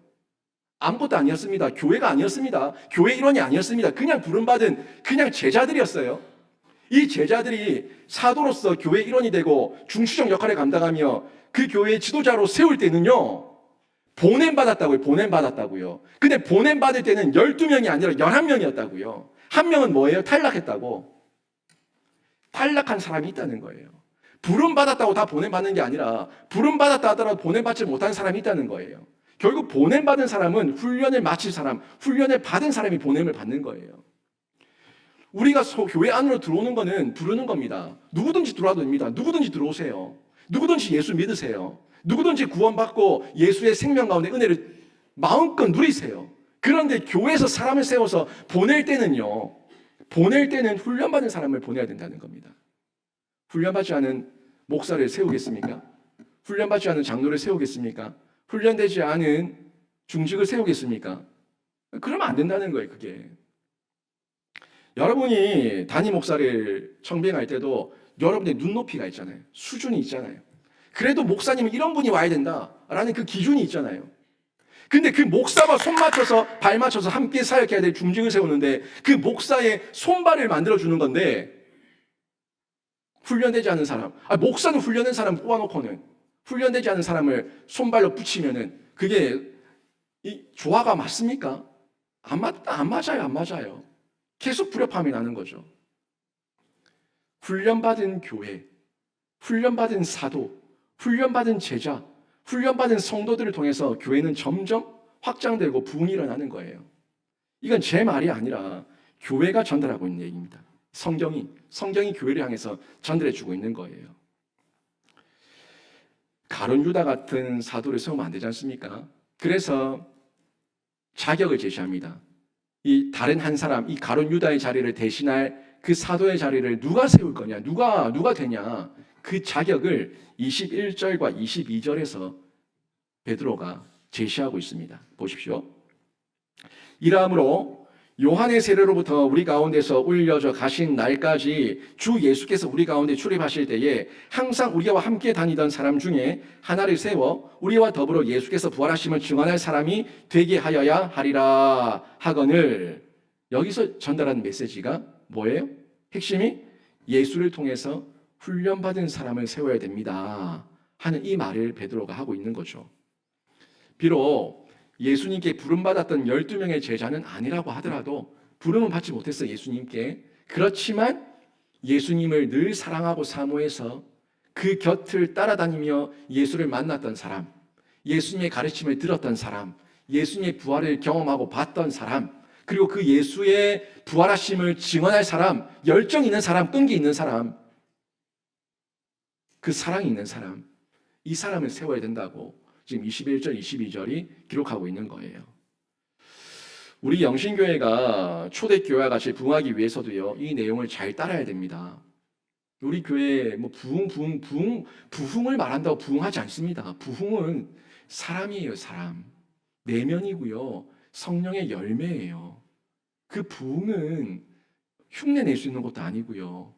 아무것도 아니었습니다. 교회가 아니었습니다. 교회 일원이 아니었습니다. 그냥 부름받은 그냥 제자들이었어요. 이 제자들이 사도로서 교회 일원이 되고 중추적 역할을 감당하며 그 교회의 지도자로 세울 때는요, 보냄받았다고요. 보냄받았다고요. 근데 보냄받을 때는 12명이 아니라 11명이었다고요. 한 명은 뭐예요? 탈락했다고. 탈락한 사람이 있다는 거예요. 부름받았다고 다 보냄받는 게 아니라 부름받았다 하더라도 보냄받지 못한 사람이 있다는 거예요. 결국 보냄받은 사람은 훈련을 마친 사람, 훈련을 받은 사람이 보냄을 받는 거예요. 우리가 교회 안으로 들어오는 거는 부르는 겁니다. 누구든지 들어와도 됩니다. 누구든지 들어오세요. 누구든지 예수 믿으세요. 누구든지 구원받고 예수의 생명 가운데 은혜를 마음껏 누리세요. 그런데 교회에서 사람을 세워서 보낼 때는 훈련받은 사람을 보내야 된다는 겁니다. 훈련받지 않은 목사를 세우겠습니까? 훈련받지 않은 장로를 세우겠습니까? 훈련되지 않은 중직을 세우겠습니까? 그러면 안 된다는 거예요, 그게. 여러분이 담임 목사를 청빙할 때도 여러분의 눈높이가 있잖아요. 수준이 있잖아요. 그래도 목사님은 이런 분이 와야 된다라는 그 기준이 있잖아요. 근데 그 목사와 손 맞춰서 발 맞춰서 함께 사역해야 될 중직을 세우는데 그 목사의 손발을 만들어주는 건데 훈련되지 않은 사람, 목사는 훈련된 사람 뽑아놓고는 훈련되지 않은 사람을 손발로 붙이면은 그게 이 조화가 맞습니까? 안 맞아요. 계속 불협화음이 나는 거죠. 훈련받은 교회, 훈련받은 사도, 훈련받은 제자, 훈련받은 성도들을 통해서 교회는 점점 확장되고 부흥이 일어나는 거예요. 이건 제 말이 아니라 교회가 전달하고 있는 얘기입니다. 성경이 교회를 향해서 전달해주고 있는 거예요. 가룟 유다 같은 사도를 세우면 안 되지 않습니까? 그래서 자격을 제시합니다. 이 다른 한 사람, 이 가룟 유다의 자리를 대신할 그 사도의 자리를 누가 세울 거냐, 누가 되냐, 그 자격을 21절과 22절에서 베드로가 제시하고 있습니다. 보십시오. 이러므로 요한의 세례로부터 우리 가운데서 올려져 가신 날까지 주 예수께서 우리 가운데 출입하실 때에 항상 우리와 함께 다니던 사람 중에 하나를 세워 우리와 더불어 예수께서 부활하심을 증언할 사람이 되게 하여야 하리라 하거늘. 여기서 전달하는 메시지가 뭐예요? 핵심이 예수를 통해서 훈련받은 사람을 세워야 됩니다 하는 이 말을 베드로가 하고 있는 거죠. 비록 예수님께 부름받았던 12명의 제자는 아니라고 하더라도 부름은 받지 못했어요, 예수님께. 그렇지만 예수님을 늘 사랑하고 사모해서 그 곁을 따라다니며 예수를 만났던 사람, 예수님의 가르침을 들었던 사람, 예수님의 부활을 경험하고 봤던 사람, 그리고 그 예수의 부활하심을 증언할 사람, 열정 있는 사람, 끈기 있는 사람, 그 사랑이 있는 사람, 이 사람을 세워야 된다고 지금 21절, 22절이 기록하고 있는 거예요. 우리 영신교회가 초대교회와 같이 부흥하기 위해서도요, 이 내용을 잘 따라야 됩니다. 우리 교회 부흥을 말한다고 부흥하지 않습니다. 부흥은 사람이에요, 사람. 내면이고요, 성령의 열매예요. 그 부흥은 흉내낼 수 있는 것도 아니고요,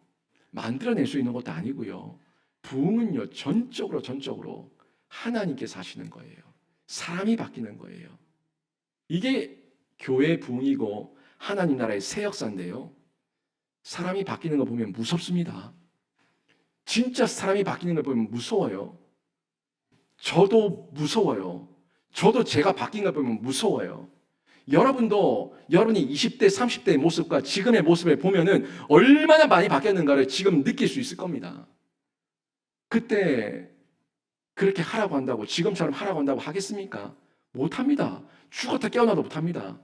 만들어낼 수 있는 것도 아니고요, 부흥은요, 전적으로 하나님께서 하시는 거예요. 사람이 바뀌는 거예요. 이게 교회의 부흥이고 하나님 나라의 새 역사인데요. 사람이 바뀌는 거 보면 무섭습니다. 진짜 사람이 바뀌는 걸 보면 무서워요. 저도 무서워요. 저도 제가 바뀐 걸 보면 무서워요. 여러분도 여러분이 20대, 30대의 모습과 지금의 모습을 보면은 얼마나 많이 바뀌었는가를 지금 느낄 수 있을 겁니다. 그때 그렇게 하라고 한다고, 지금처럼 하라고 한다고 하겠습니까? 못합니다. 죽었다 깨어나도 못합니다.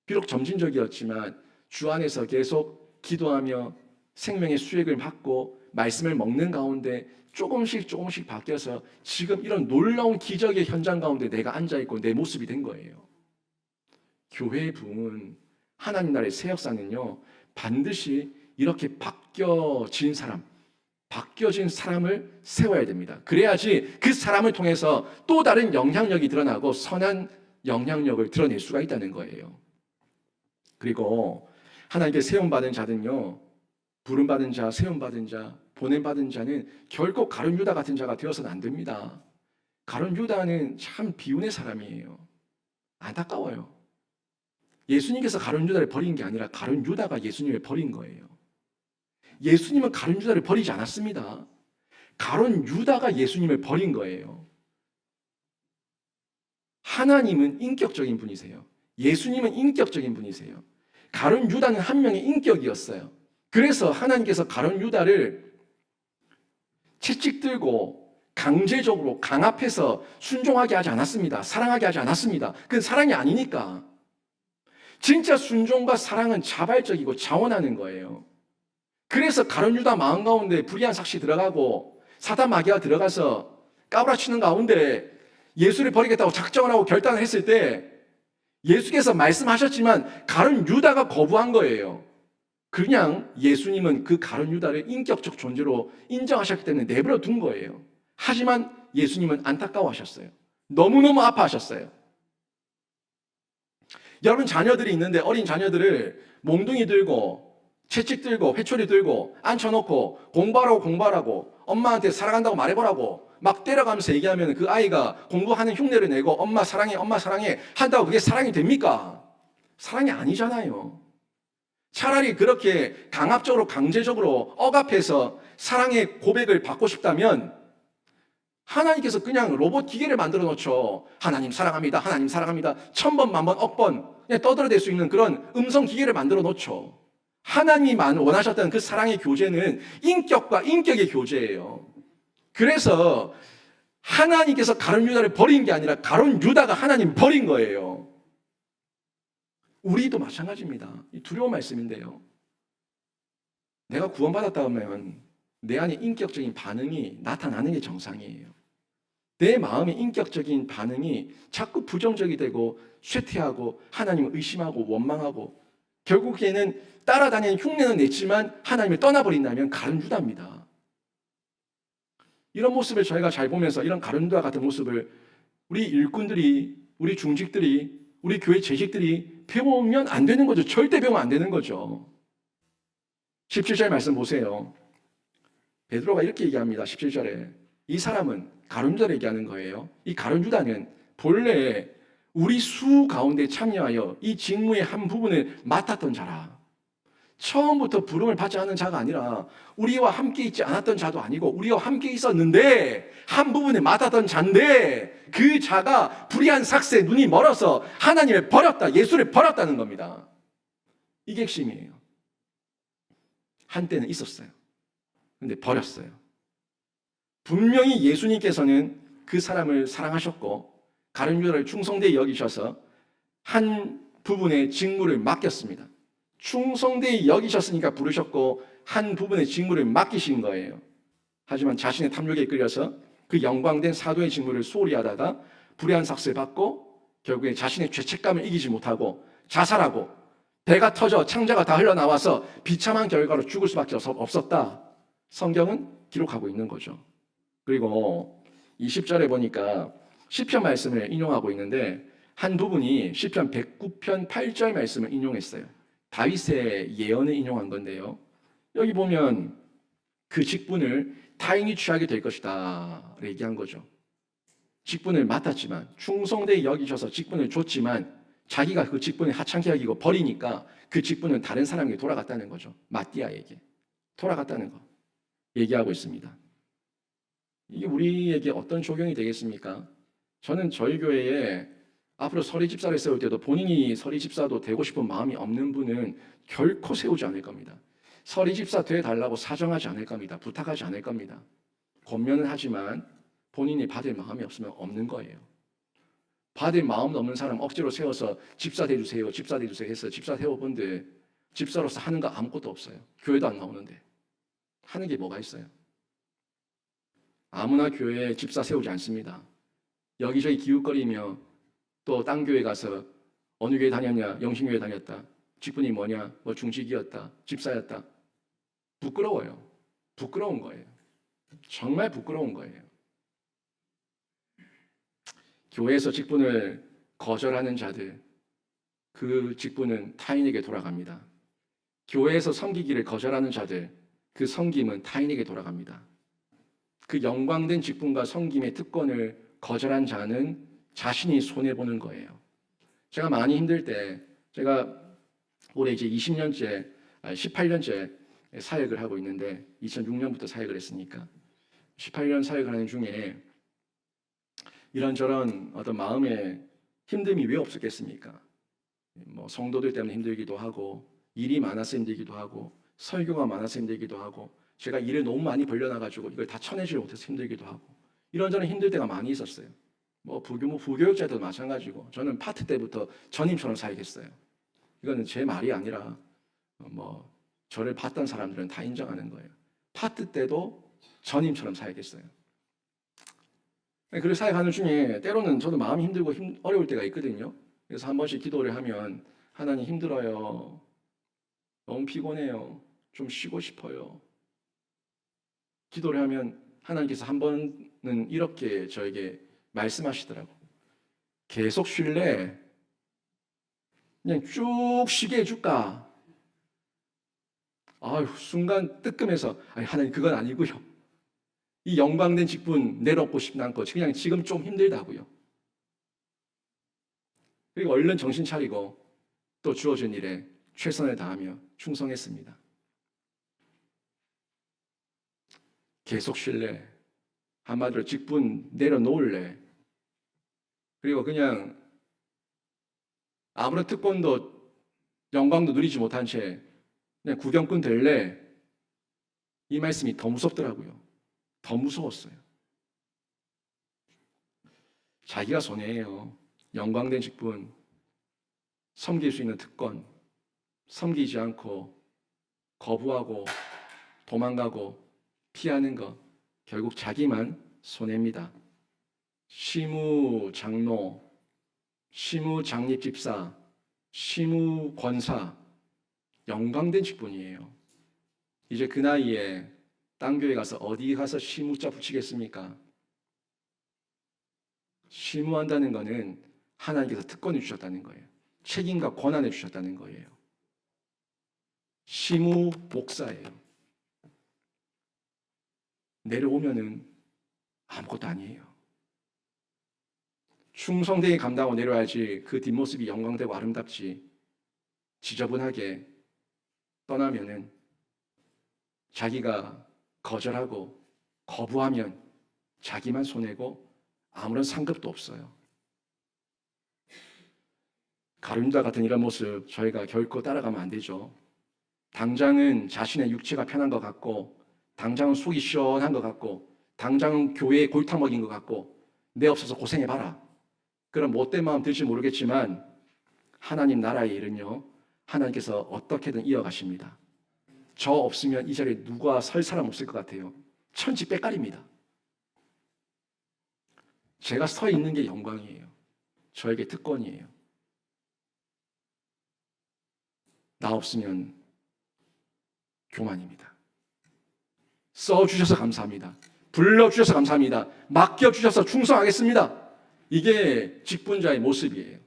비록 점진적이었지만 주 안에서 계속 기도하며 생명의 수액을 받고 말씀을 먹는 가운데 조금씩 바뀌어서 지금 이런 놀라운 기적의 현장 가운데 내가 앉아있고 내 모습이 된 거예요. 교회의 부흥은, 하나님 나라의 새 역사는요, 반드시 이렇게 바뀌어진 사람을 세워야 됩니다. 그래야지 그 사람을 통해서 또 다른 영향력이 드러나고 선한 영향력을 드러낼 수가 있다는 거예요. 그리고 하나님께 세움받은 자들은요, 부름받은 자, 세움받은 자, 보냄받은 자는 결코 가룟 유다 같은 자가 되어서는 안 됩니다. 가룟 유다는 참 비운의 사람이에요. 안타까워요. 예수님께서 가룟 유다를 버린 게 아니라 가룟 유다가 예수님을 버린 거예요. 예수님은 가룟 유다를 버리지 않았습니다. 가룟 유다가 예수님을 버린 거예요. 하나님은 인격적인 분이세요. 예수님은 인격적인 분이세요. 가룟 유다는 한 명의 인격이었어요. 그래서 하나님께서 가룟 유다를 채찍 들고 강제적으로 강압해서 순종하게 하지 않았습니다. 사랑하게 하지 않았습니다. 그건 사랑이 아니니까. 진짜 순종과 사랑은 자발적이고 자원하는 거예요. 그래서 가룟 유다 마음 가운데 불의한 삭시 들어가고 사단 마귀가 들어가서 까부라치는 가운데 예수를 버리겠다고 작정을 하고 결단을 했을 때 예수께서 말씀하셨지만 가룟 유다가 거부한 거예요. 그냥 예수님은 그 가룟 유다를 인격적 존재로 인정하셨기 때문에 내버려 둔 거예요. 하지만 예수님은 안타까워하셨어요. 너무너무 아파하셨어요. 여러분 자녀들이 있는데 어린 자녀들을 몽둥이 들고 채찍 들고 회초리 들고 앉혀놓고 공부하라고 엄마한테 사랑한다고 말해보라고 막 때려가면서 얘기하면 그 아이가 공부하는 흉내를 내고 엄마 사랑해 한다고 그게 사랑이 됩니까? 사랑이 아니잖아요. 차라리 그렇게 강압적으로 강제적으로 억압해서 사랑의 고백을 받고 싶다면 하나님께서 그냥 로봇 기계를 만들어 놓죠. 하나님 사랑합니다. 1000번, 만번, 억번 그냥 떠들어댈 수 있는 그런 음성 기계를 만들어 놓죠. 하나님만 원하셨던 그 사랑의 교제는 인격과 인격의 교제예요. 그래서 하나님께서 가룟 유다를 버린 게 아니라 가룟 유다가 하나님 버린 거예요. 우리도 마찬가지입니다. 두려운 말씀인데요. 내가 구원받았다 하면 내 안에 인격적인 반응이 나타나는 게 정상이에요. 내 마음의 인격적인 반응이 자꾸 부정적이 되고 쇠퇴하고 하나님을 의심하고 원망하고 결국에는 따라다니는 흉내는 냈지만 하나님을 떠나버린다면 가룟 유다입니다. 이런 모습을 저희가 잘 보면서 이런 가룟 유다 같은 모습을 우리 일꾼들이, 우리 중직들이, 우리 교회 재직들이 배우면 안 되는 거죠. 절대 배우면 안 되는 거죠. 17절 말씀 보세요. 베드로가 이렇게 얘기합니다. 17절에 이 사람은 가룟 유다를 얘기하는 거예요. 이 가룟 유다는 본래 우리 수 가운데 참여하여 이 직무의 한 부분을 맡았던 자라. 처음부터 부름을 받지 않은 자가 아니라 우리와 함께 있지 않았던 자도 아니고 우리와 함께 있었는데 한 부분을 맡았던 자인데 그 자가 불의한 삭세에 눈이 멀어서 하나님을 버렸다, 예수를 버렸다는 겁니다. 이게 핵심이에요. 한때는 있었어요. 근데 버렸어요. 분명히 예수님께서는 그 사람을 사랑하셨고 가룟 유다를 충성되이 여기셔서 한 부분의 직무를 맡겼습니다. 충성되이 여기셨으니까 부르셨고 한 부분의 직무를 맡기신 거예요. 하지만 자신의 탐욕에 끌려서 그 영광된 사도의 직무를 소홀히 하다가 불의한 삭스를 받고 결국에 자신의 죄책감을 이기지 못하고 자살하고 배가 터져 창자가 다 흘러나와서 비참한 결과로 죽을 수밖에 없었다. 성경은 기록하고 있는 거죠. 그리고 20절에 보니까 시편 말씀을 인용하고 있는데 한 부분이 시편 109편 8절 말씀을 인용했어요. 다윗의 예언을 인용한 건데요. 여기 보면 그 직분을 타인이 취하게 될 것이다 얘기한 거죠. 직분을 맡았지만 충성되게 여기셔서 직분을 줬지만 자기가 그 직분을 하찮게 여기고 버리니까 그 직분은 다른 사람에게 돌아갔다는 거죠. 마띠아에게 돌아갔다는 거 얘기하고 있습니다. 이게 우리에게 어떤 적용이 되겠습니까? 저는 저희 교회에 앞으로 서리 집사를 세울 때도 본인이 서리 집사도 되고 싶은 마음이 없는 분은 결코 세우지 않을 겁니다. 서리 집사 돼 달라고 사정하지 않을 겁니다. 부탁하지 않을 겁니다. 권면은 하지만 본인이 받을 마음이 없으면 없는 거예요. 받을 마음 없는 사람 억지로 세워서 집사 돼주세요, 집사 돼주세요 해서 집사 세워본데 집사로서 하는 거 아무것도 없어요. 교회도 안 나오는데 하는 게 뭐가 있어요? 아무나 교회에 집사 세우지 않습니다. 여기저기 기웃거리며 또 딴 교회 가서 어느 교회 다녔냐, 영신교회 다녔다, 직분이 뭐냐, 뭐 중직이었다, 집사였다. 부끄러워요. 부끄러운 거예요. 정말 부끄러운 거예요. 교회에서 직분을 거절하는 자들, 그 직분은 타인에게 돌아갑니다. 교회에서 섬기기를 거절하는 자들, 그 섬김은 타인에게 돌아갑니다. 그 영광된 직분과 섬김의 특권을 거절한 자는 자신이 손해보는 거예요. 제가 많이 힘들 때, 제가 올해 이제 20년째, 18년째 사역을 하고 있는데 2006년부터 사역을 했으니까 18년 사역을 하는 중에 이런저런 어떤 마음의 힘듦이 왜 없었겠습니까? 뭐 성도들 때문에 힘들기도 하고 일이 많아서 힘들기도 하고 설교가 많아서 힘들기도 하고 제가 일을 너무 많이 벌려놔가지고 이걸 다 쳐내지 못해서 힘들기도 하고 이런저런 힘들 때가 많이 있었어요. 뭐 부교육자도 마찬가지고 저는 파트 때부터 전임처럼 사역했어요. 이거는 제 말이 아니라 뭐 저를 봤던 사람들은 다 인정하는 거예요. 파트 때도 전임처럼 사역했어요. 그래서 사역하는 중에 때로는 저도 마음이 힘들고 어려울 때가 있거든요. 그래서 한 번씩 기도를 하면 하나님 힘들어요. 너무 피곤해요. 좀 쉬고 싶어요. 기도를 하면 하나님께서 한 번은 이렇게 저에게 말씀하시더라고. 계속 쉴래? 그냥 쭉 쉬게 해줄까? 아유, 순간 뜨끔해서 아니, 하나님 그건 아니고요. 이 영광된 직분 내려놓고 싶지 않고 그냥 지금 좀 힘들다고요. 그리고 얼른 정신 차리고 또 주어진 일에 최선을 다하며 충성했습니다. 계속 쉴래? 한마디로 직분 내려놓을래? 그리고 그냥 아무런 특권도 영광도 누리지 못한 채 그냥 구경꾼 될래? 이 말씀이 더 무섭더라고요. 더 무서웠어요. 자기가 손해예요. 영광된 직분, 섬길 수 있는 특권, 섬기지 않고 거부하고 도망가고 피하는 것, 결국 자기만 손해입니다. 시무 장로, 시무 장립 집사, 시무 권사, 영광된 직분이에요. 이제 그 나이에 딴 교회 가서 어디 가서 시무자 붙이겠습니까? 시무한다는 것은 하나님께서 특권을 주셨다는 거예요. 책임과 권한을 주셨다는 거예요. 시무 목사예요. 내려오면은 아무것도 아니에요. 충성되게 감당하고 내려와야지 그 뒷모습이 영광되고 아름답지 지저분하게 떠나면은 자기가 거절하고 거부하면 자기만 손해고 아무런 상급도 없어요. 가룟유다 같은 이런 모습 저희가 결코 따라가면 안 되죠. 당장은 자신의 육체가 편한 것 같고 당장은 속이 시원한 것 같고 당장은 교회에 골탕 먹인 것 같고 내 없어서 고생해봐라. 그런 못된 마음 들지 모르겠지만 하나님 나라의 일은요 하나님께서 어떻게든 이어가십니다. 저 없으면 이 자리에 누가 설 사람 없을 것 같아요. 천지백깔입니다. 제가 서 있는 게 영광이에요. 저에게 특권이에요. 나 없으면 교만입니다. 써주셔서 감사합니다. 불러주셔서 감사합니다. 맡겨주셔서 충성하겠습니다. 이게 직분자의 모습이에요.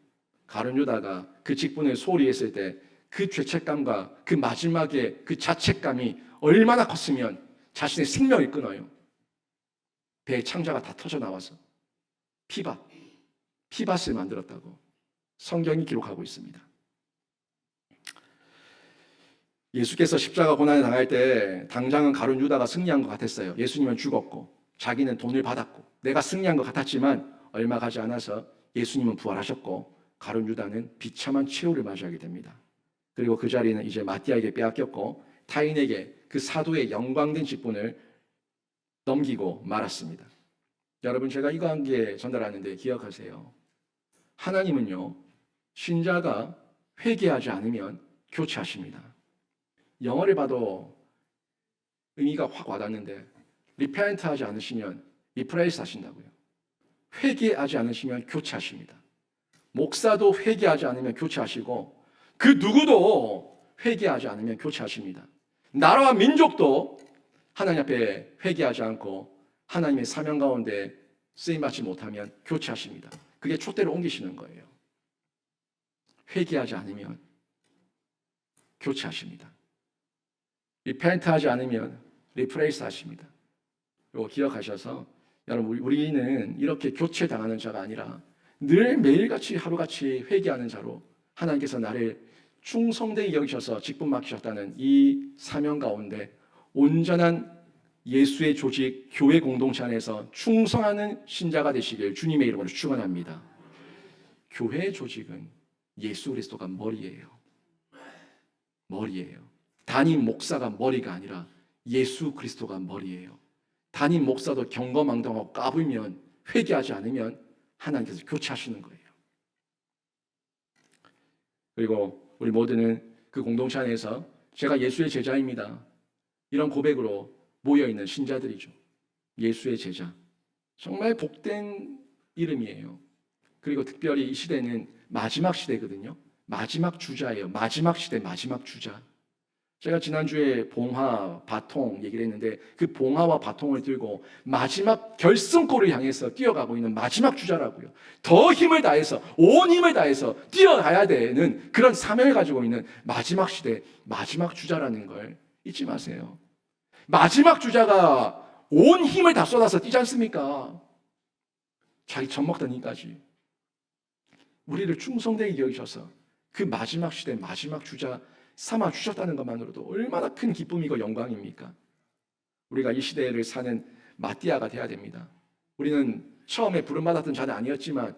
가룟유다가 그 직분을 소홀히 했을 때 그 죄책감과 그 마지막에 그 자책감이 얼마나 컸으면 자신의 생명을 끊어요. 배의 창자가 다 터져 나와서 피밭을 만들었다고 성경이 기록하고 있습니다. 예수께서 십자가 고난을 당할 때 당장은 가룟 유다가 승리한 것 같았어요. 예수님은 죽었고 자기는 돈을 받았고 내가 승리한 것 같았지만 얼마 가지 않아서 예수님은 부활하셨고 가룟 유다는 비참한 최후를 맞이하게 됩니다. 그리고 그 자리는 이제 마띠아에게 빼앗겼고 타인에게 그 사도의 영광된 직분을 넘기고 말았습니다. 여러분, 제가 이거 한 개 전달하는데 기억하세요. 하나님은요, 신자가 회개하지 않으면 교체하십니다. 영어를 봐도 의미가 확 와닿는데 repent 하지 않으시면 replace 하신다고요. 회개하지 않으시면 교체하십니다. 목사도 회개하지 않으면 교체하시고 그 누구도 회개하지 않으면 교체하십니다. 나라와 민족도 하나님 앞에 회개하지 않고 하나님의 사명 가운데 쓰임받지 못하면 교체하십니다. 그게 촛대를 옮기시는 거예요. 회개하지 않으면 교체하십니다. repent 하지 않으면 replace 하십니다. 이거 기억하셔서 여러분, 우리는 이렇게 교체당하는 자가 아니라 늘 매일같이 하루같이 회개하는 자로 하나님께서 나를 충성되게 여기셔서 직분 맡기셨다는 이 사명 가운데 온전한 예수의 조직, 교회 공동체 안에서 충성하는 신자가 되시길 주님의 이름으로 축원합니다. 교회 조직은 예수 그리스도가 머리예요. 머리예요. 담임 목사가 머리가 아니라 예수 그리스도가 머리예요. 담임 목사도 경거망동하고 까불면 회개하지 않으면 하나님께서 교체하시는 거예요. 그리고 우리 모두는 그 공동체 안에서 제가 예수의 제자입니다, 이런 고백으로 모여있는 신자들이죠. 예수의 제자, 정말 복된 이름이에요. 그리고 특별히 이 시대는 마지막 시대거든요. 마지막 주자예요. 마지막 시대 마지막 주자. 제가 지난주에 봉화, 바통 얘기를 했는데 그 봉화와 바통을 들고 마지막 결승골을 향해서 뛰어가고 있는 마지막 주자라고요. 더 힘을 다해서, 온 힘을 다해서 뛰어가야 되는 그런 사명을 가지고 있는 마지막 시대 마지막 주자라는 걸 잊지 마세요. 마지막 주자가 온 힘을 다 쏟아서 뛰지 않습니까? 자기 젖먹던 힘까지 우리를 충성되게 여기셔서 그 마지막 시대 마지막 주자 삼아 주셨다는 것만으로도 얼마나 큰 기쁨이고 영광입니까? 우리가 이 시대를 사는 마띠아가 돼야 됩니다. 우리는 처음에 부름받았던 자는 아니었지만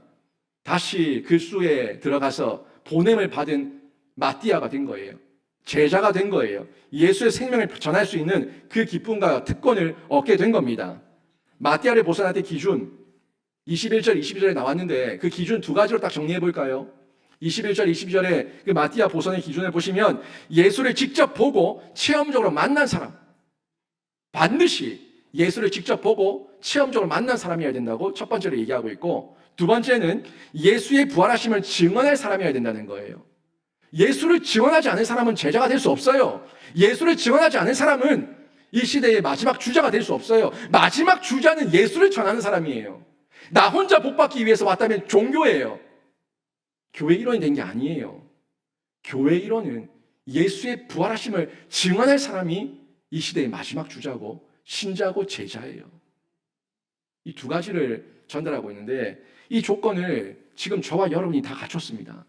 다시 그 수에 들어가서 보냄을 받은 마띠아가 된 거예요. 제자가 된 거예요. 예수의 생명을 전할 수 있는 그 기쁨과 특권을 얻게 된 겁니다. 마띠아를 벗어날 때 기준 21절, 22절에 나왔는데 그 기준 두 가지로 딱 정리해 볼까요? 21절, 22절에 그 마띠아 보선의 기준을 보시면 예수를 직접 보고 체험적으로 만난 사람, 반드시 예수를 직접 보고 체험적으로 만난 사람이어야 된다고 첫 번째로 얘기하고 있고, 두 번째는 예수의 부활하심을 증언할 사람이어야 된다는 거예요. 예수를 증언하지 않은 사람은 제자가 될 수 없어요. 예수를 증언하지 않은 사람은 이 시대의 마지막 주자가 될 수 없어요. 마지막 주자는 예수를 전하는 사람이에요. 나 혼자 복받기 위해서 왔다면 종교예요. 교회 일원이 된 게 아니에요. 교회 일원은 예수의 부활하심을 증언할 사람이 이 시대의 마지막 주자고 신자고 제자예요. 이 두 가지를 전달하고 있는데 이 조건을 지금 저와 여러분이 다 갖췄습니다.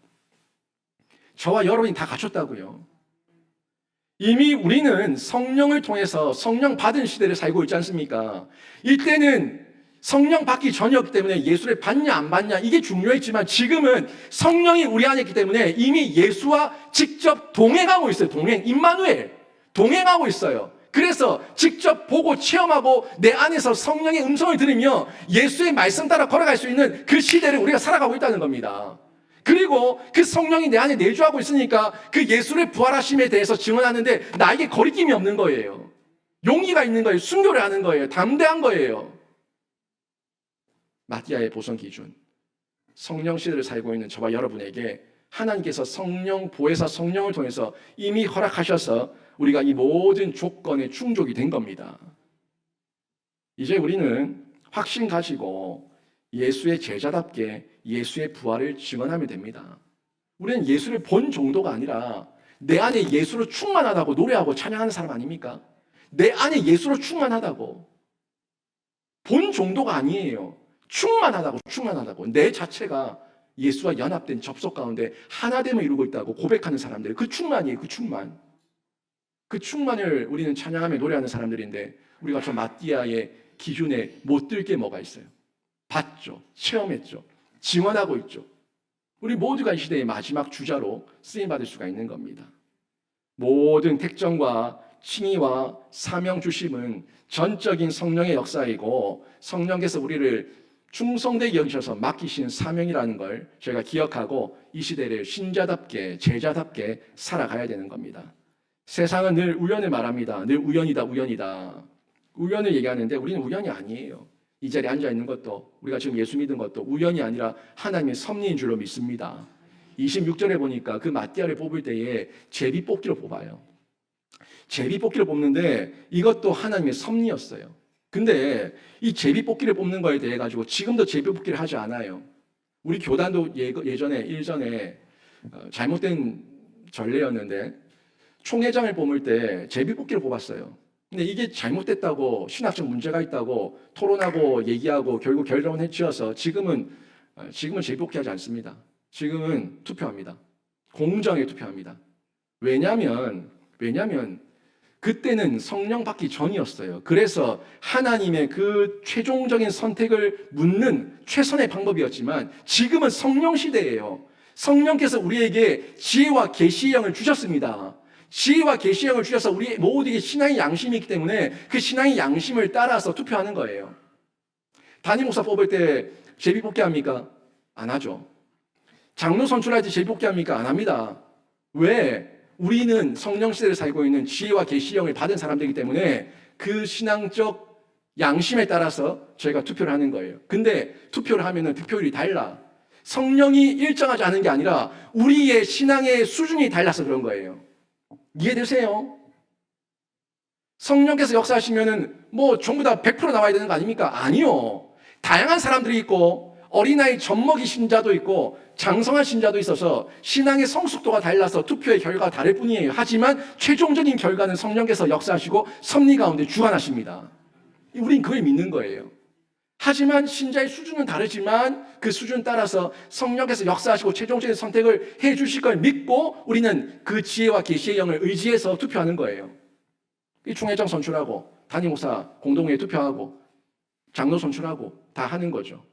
저와 여러분이 다 갖췄다고요. 이미 우리는 성령을 통해서 성령 받은 시대를 살고 있지 않습니까? 이때는 성령 받기 전이었기 때문에 예수를 받냐 안 받냐 이게 중요했지만 지금은 성령이 우리 안에 있기 때문에 이미 예수와 직접 동행하고 있어요. 임마누엘 동행하고 있어요. 그래서 직접 보고 체험하고 내 안에서 성령의 음성을 들으며 예수의 말씀 따라 걸어갈 수 있는 그 시대를 우리가 살아가고 있다는 겁니다. 그리고 그 성령이 내 안에 내주하고 있으니까 그 예수의 부활하심에 대해서 증언하는데 나에게 거리낌이 없는 거예요. 용기가 있는 거예요. 순교를 하는 거예요. 담대한 거예요. 마띠아의 보선 기준, 성령 시대를 살고 있는 저와 여러분에게 하나님께서 성령, 보혜사 성령을 통해서 이미 허락하셔서 우리가 이 모든 조건에 충족이 된 겁니다. 이제 우리는 확신 가지고 예수의 제자답게 예수의 부활을 증언하면 됩니다. 우리는 예수를 본 정도가 아니라 내 안에 예수로 충만하다고 노래하고 찬양하는 사람 아닙니까? 내 안에 예수로 충만하다고. 본 정도가 아니에요. 충만하다고 내 자체가 예수와 연합된 접속 가운데 하나됨을 이루고 있다고 고백하는 사람들, 그 충만이에요. 그 충만을 우리는 찬양하며 노래하는 사람들인데, 우리가 저 마띠아의 기준에 못 들 게 뭐가 있어요? 봤죠, 체험했죠, 증언하고 있죠. 우리 모두가 이 시대의 마지막 주자로 쓰임받을 수가 있는 겁니다. 모든 택정과 칭의와 사명 주심은 전적인 성령의 역사이고, 성령께서 우리를 충성되게 여기셔서 맡기신 사명이라는 걸 저희가 기억하고 이 시대를 신자답게 제자답게 살아가야 되는 겁니다. 세상은 늘 우연을 말합니다. 늘 우연이다. 우연을 얘기하는데 우리는 우연이 아니에요. 이 자리에 앉아 있는 것도, 우리가 지금 예수 믿은 것도 우연이 아니라 하나님의 섭리인 줄로 믿습니다. 26절에 보니까 그 마띠아를 뽑을 때에 제비뽑기로 뽑아요. 제비뽑기를 뽑는데 이것도 하나님의 섭리였어요. 근데 이 제비뽑기를 뽑는 거에 대해 가지고 지금도 제비뽑기를 하지 않아요. 우리 교단도 일전에 잘못된 전례였는데, 총회장을 뽑을 때 제비뽑기를 뽑았어요. 근데 이게 잘못됐다고, 신학적 문제가 있다고 토론하고 얘기하고 결국 결론을 해치워서 지금은 제비뽑기 하지 않습니다. 지금은 투표합니다. 공정에 투표합니다. 왜냐하면 그때는 성령 받기 전이었어요. 그래서 하나님의 그 최종적인 선택을 묻는 최선의 방법이었지만, 지금은 성령 시대예요. 성령께서 우리에게 지혜와 계시의 영을 주셨습니다. 지혜와 계시의 영을 주셔서 우리 모두에게 신앙의 양심이 있기 때문에 그 신앙의 양심을 따라서 투표하는 거예요. 담임 목사 뽑을 때 제비뽑기 합니까? 안 하죠. 장로 선출할 때 제비뽑기 합니까? 안 합니다. 왜? 우리는 성령 시대를 살고 있는 지혜와 계시의 영을 받은 사람들이기 때문에 그 신앙적 양심에 따라서 저희가 투표를 하는 거예요. 근데 투표를 하면은 득표율이 달라. 성령이 일정하지 않은 게 아니라 우리의 신앙의 수준이 달라서 그런 거예요. 이해되세요? 성령께서 역사하시면은 뭐 전부 다 100% 나와야 되는 거 아닙니까? 아니요. 다양한 사람들이 있고, 어린아이 젖먹이 신자도 있고 장성한 신자도 있어서 신앙의 성숙도가 달라서 투표의 결과가 다를 뿐이에요. 하지만 최종적인 결과는 성령께서 역사하시고 섭리 가운데 주관하십니다. 우린 그걸 믿는 거예요. 하지만 신자의 수준은 다르지만 그 수준 따라서 성령께서 역사하시고 최종적인 선택을 해 주실 걸 믿고 우리는 그 지혜와 계시의 영을 의지해서 투표하는 거예요. 이 총회장 선출하고 담임 목사 공동회의 투표하고 장로 선출하고 다 하는 거죠.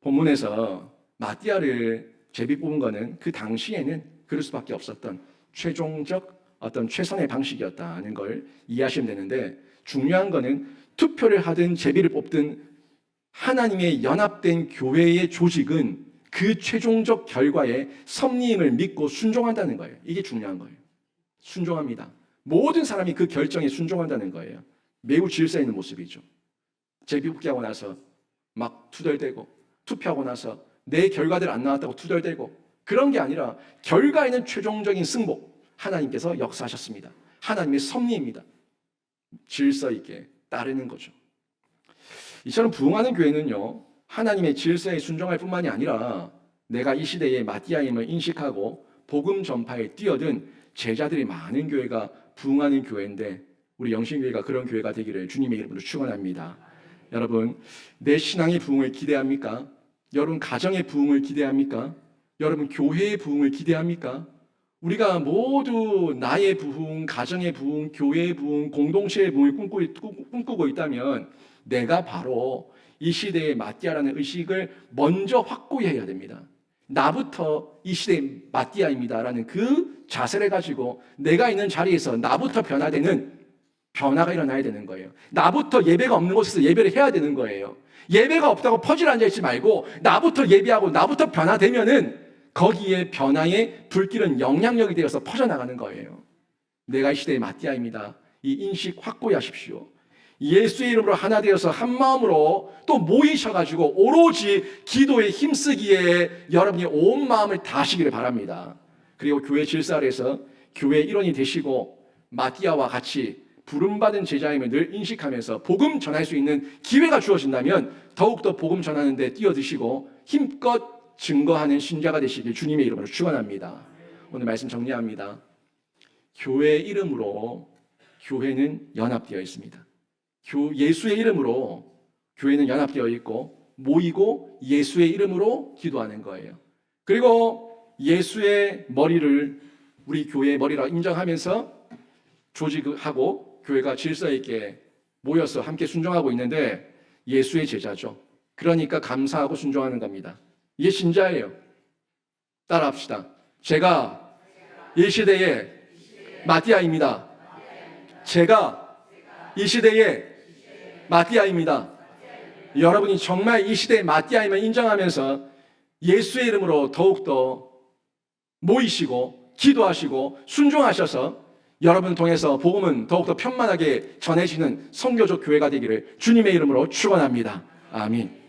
본문에서 마띠아를 제비 뽑은 거는 그 당시에는 그럴 수밖에 없었던 최종적 어떤 최선의 방식이었다는 걸 이해하시면 되는데, 중요한 거는 투표를 하든 제비를 뽑든 하나님의 연합된 교회의 조직은 그 최종적 결과에 섭리임을 믿고 순종한다는 거예요. 이게 중요한 거예요. 순종합니다. 모든 사람이 그 결정에 순종한다는 거예요. 매우 질서 있는 모습이죠. 제비 뽑기하고 나서 막 투덜대고, 투표하고 나서 내 결과들 안 나왔다고 투덜대고, 그런 게 아니라 결과에는 최종적인 승복, 하나님께서 역사하셨습니다. 하나님의 섭리입니다. 질서 있게 따르는 거죠. 이처럼 부흥하는 교회는요, 하나님의 질서에 순종할 뿐만이 아니라 내가 이 시대의 마띠아임을 인식하고 복음 전파에 뛰어든 제자들이 많은 교회가 부흥하는 교회인데, 우리 영신교회가 그런 교회가 되기를 주님의 이름으로 축원합니다. 여러분, 내 신앙의 부흥을 기대합니까? 여러분 가정의 부흥을 기대합니까? 여러분 교회의 부흥을 기대합니까? 우리가 모두 나의 부흥, 가정의 부흥, 교회의 부흥, 공동체의 부흥을 꿈꾸고 있다면 내가 바로 이 시대의 마띠아라는 의식을 먼저 확고히 해야 됩니다. 나부터 이 시대의 마띠아입니다라는 그 자세를 가지고 내가 있는 자리에서 나부터 변화되는 변화가 일어나야 되는 거예요. 나부터 예배가 없는 곳에서 예배를 해야 되는 거예요. 예배가 없다고 퍼즐 앉아있지 말고 나부터 예배하고 나부터 변화되면은 거기에 변화의 불길은 영향력이 되어서 퍼져나가는 거예요. 내가 이 시대의 마띠아입니다. 이 인식 확고히 하십시오. 예수의 이름으로 하나 되어서 한 마음으로 또 모이셔가지고 오로지 기도에 힘쓰기에 여러분이 온 마음을 다하시기를 바랍니다. 그리고 교회 질서 아래에서 교회 일원이 되시고 마띠아와 같이 부름받은 제자임을 늘 인식하면서 복음 전할 수 있는 기회가 주어진다면 더욱더 복음 전하는 데 뛰어드시고 힘껏 증거하는 신자가 되시길 주님의 이름으로 축원합니다. 오늘 말씀 정리합니다. 교회 이름으로 교회는 연합되어 있습니다. 예수의 이름으로 교회는 연합되어 있고 모이고 예수의 이름으로 기도하는 거예요. 그리고 예수의 머리를 우리 교회의 머리라 인정하면서 조직하고 교회가 질서 있게 모여서 함께 순종하고 있는데 예수의 제자죠. 그러니까 감사하고 순종하는 겁니다. 이게 신자예요. 따라합시다. 제가 이 시대의 마띠아입니다. 제가 이 시대의 마띠아입니다. 여러분이 정말 이 시대의 마띠아임을 인정하면서 예수의 이름으로 더욱더 모이시고 기도하시고 순종하셔서 여러분 통해서 복음은 더욱더 편만하게 전해지는 선교적 교회가 되기를 주님의 이름으로 축원합니다. 아멘.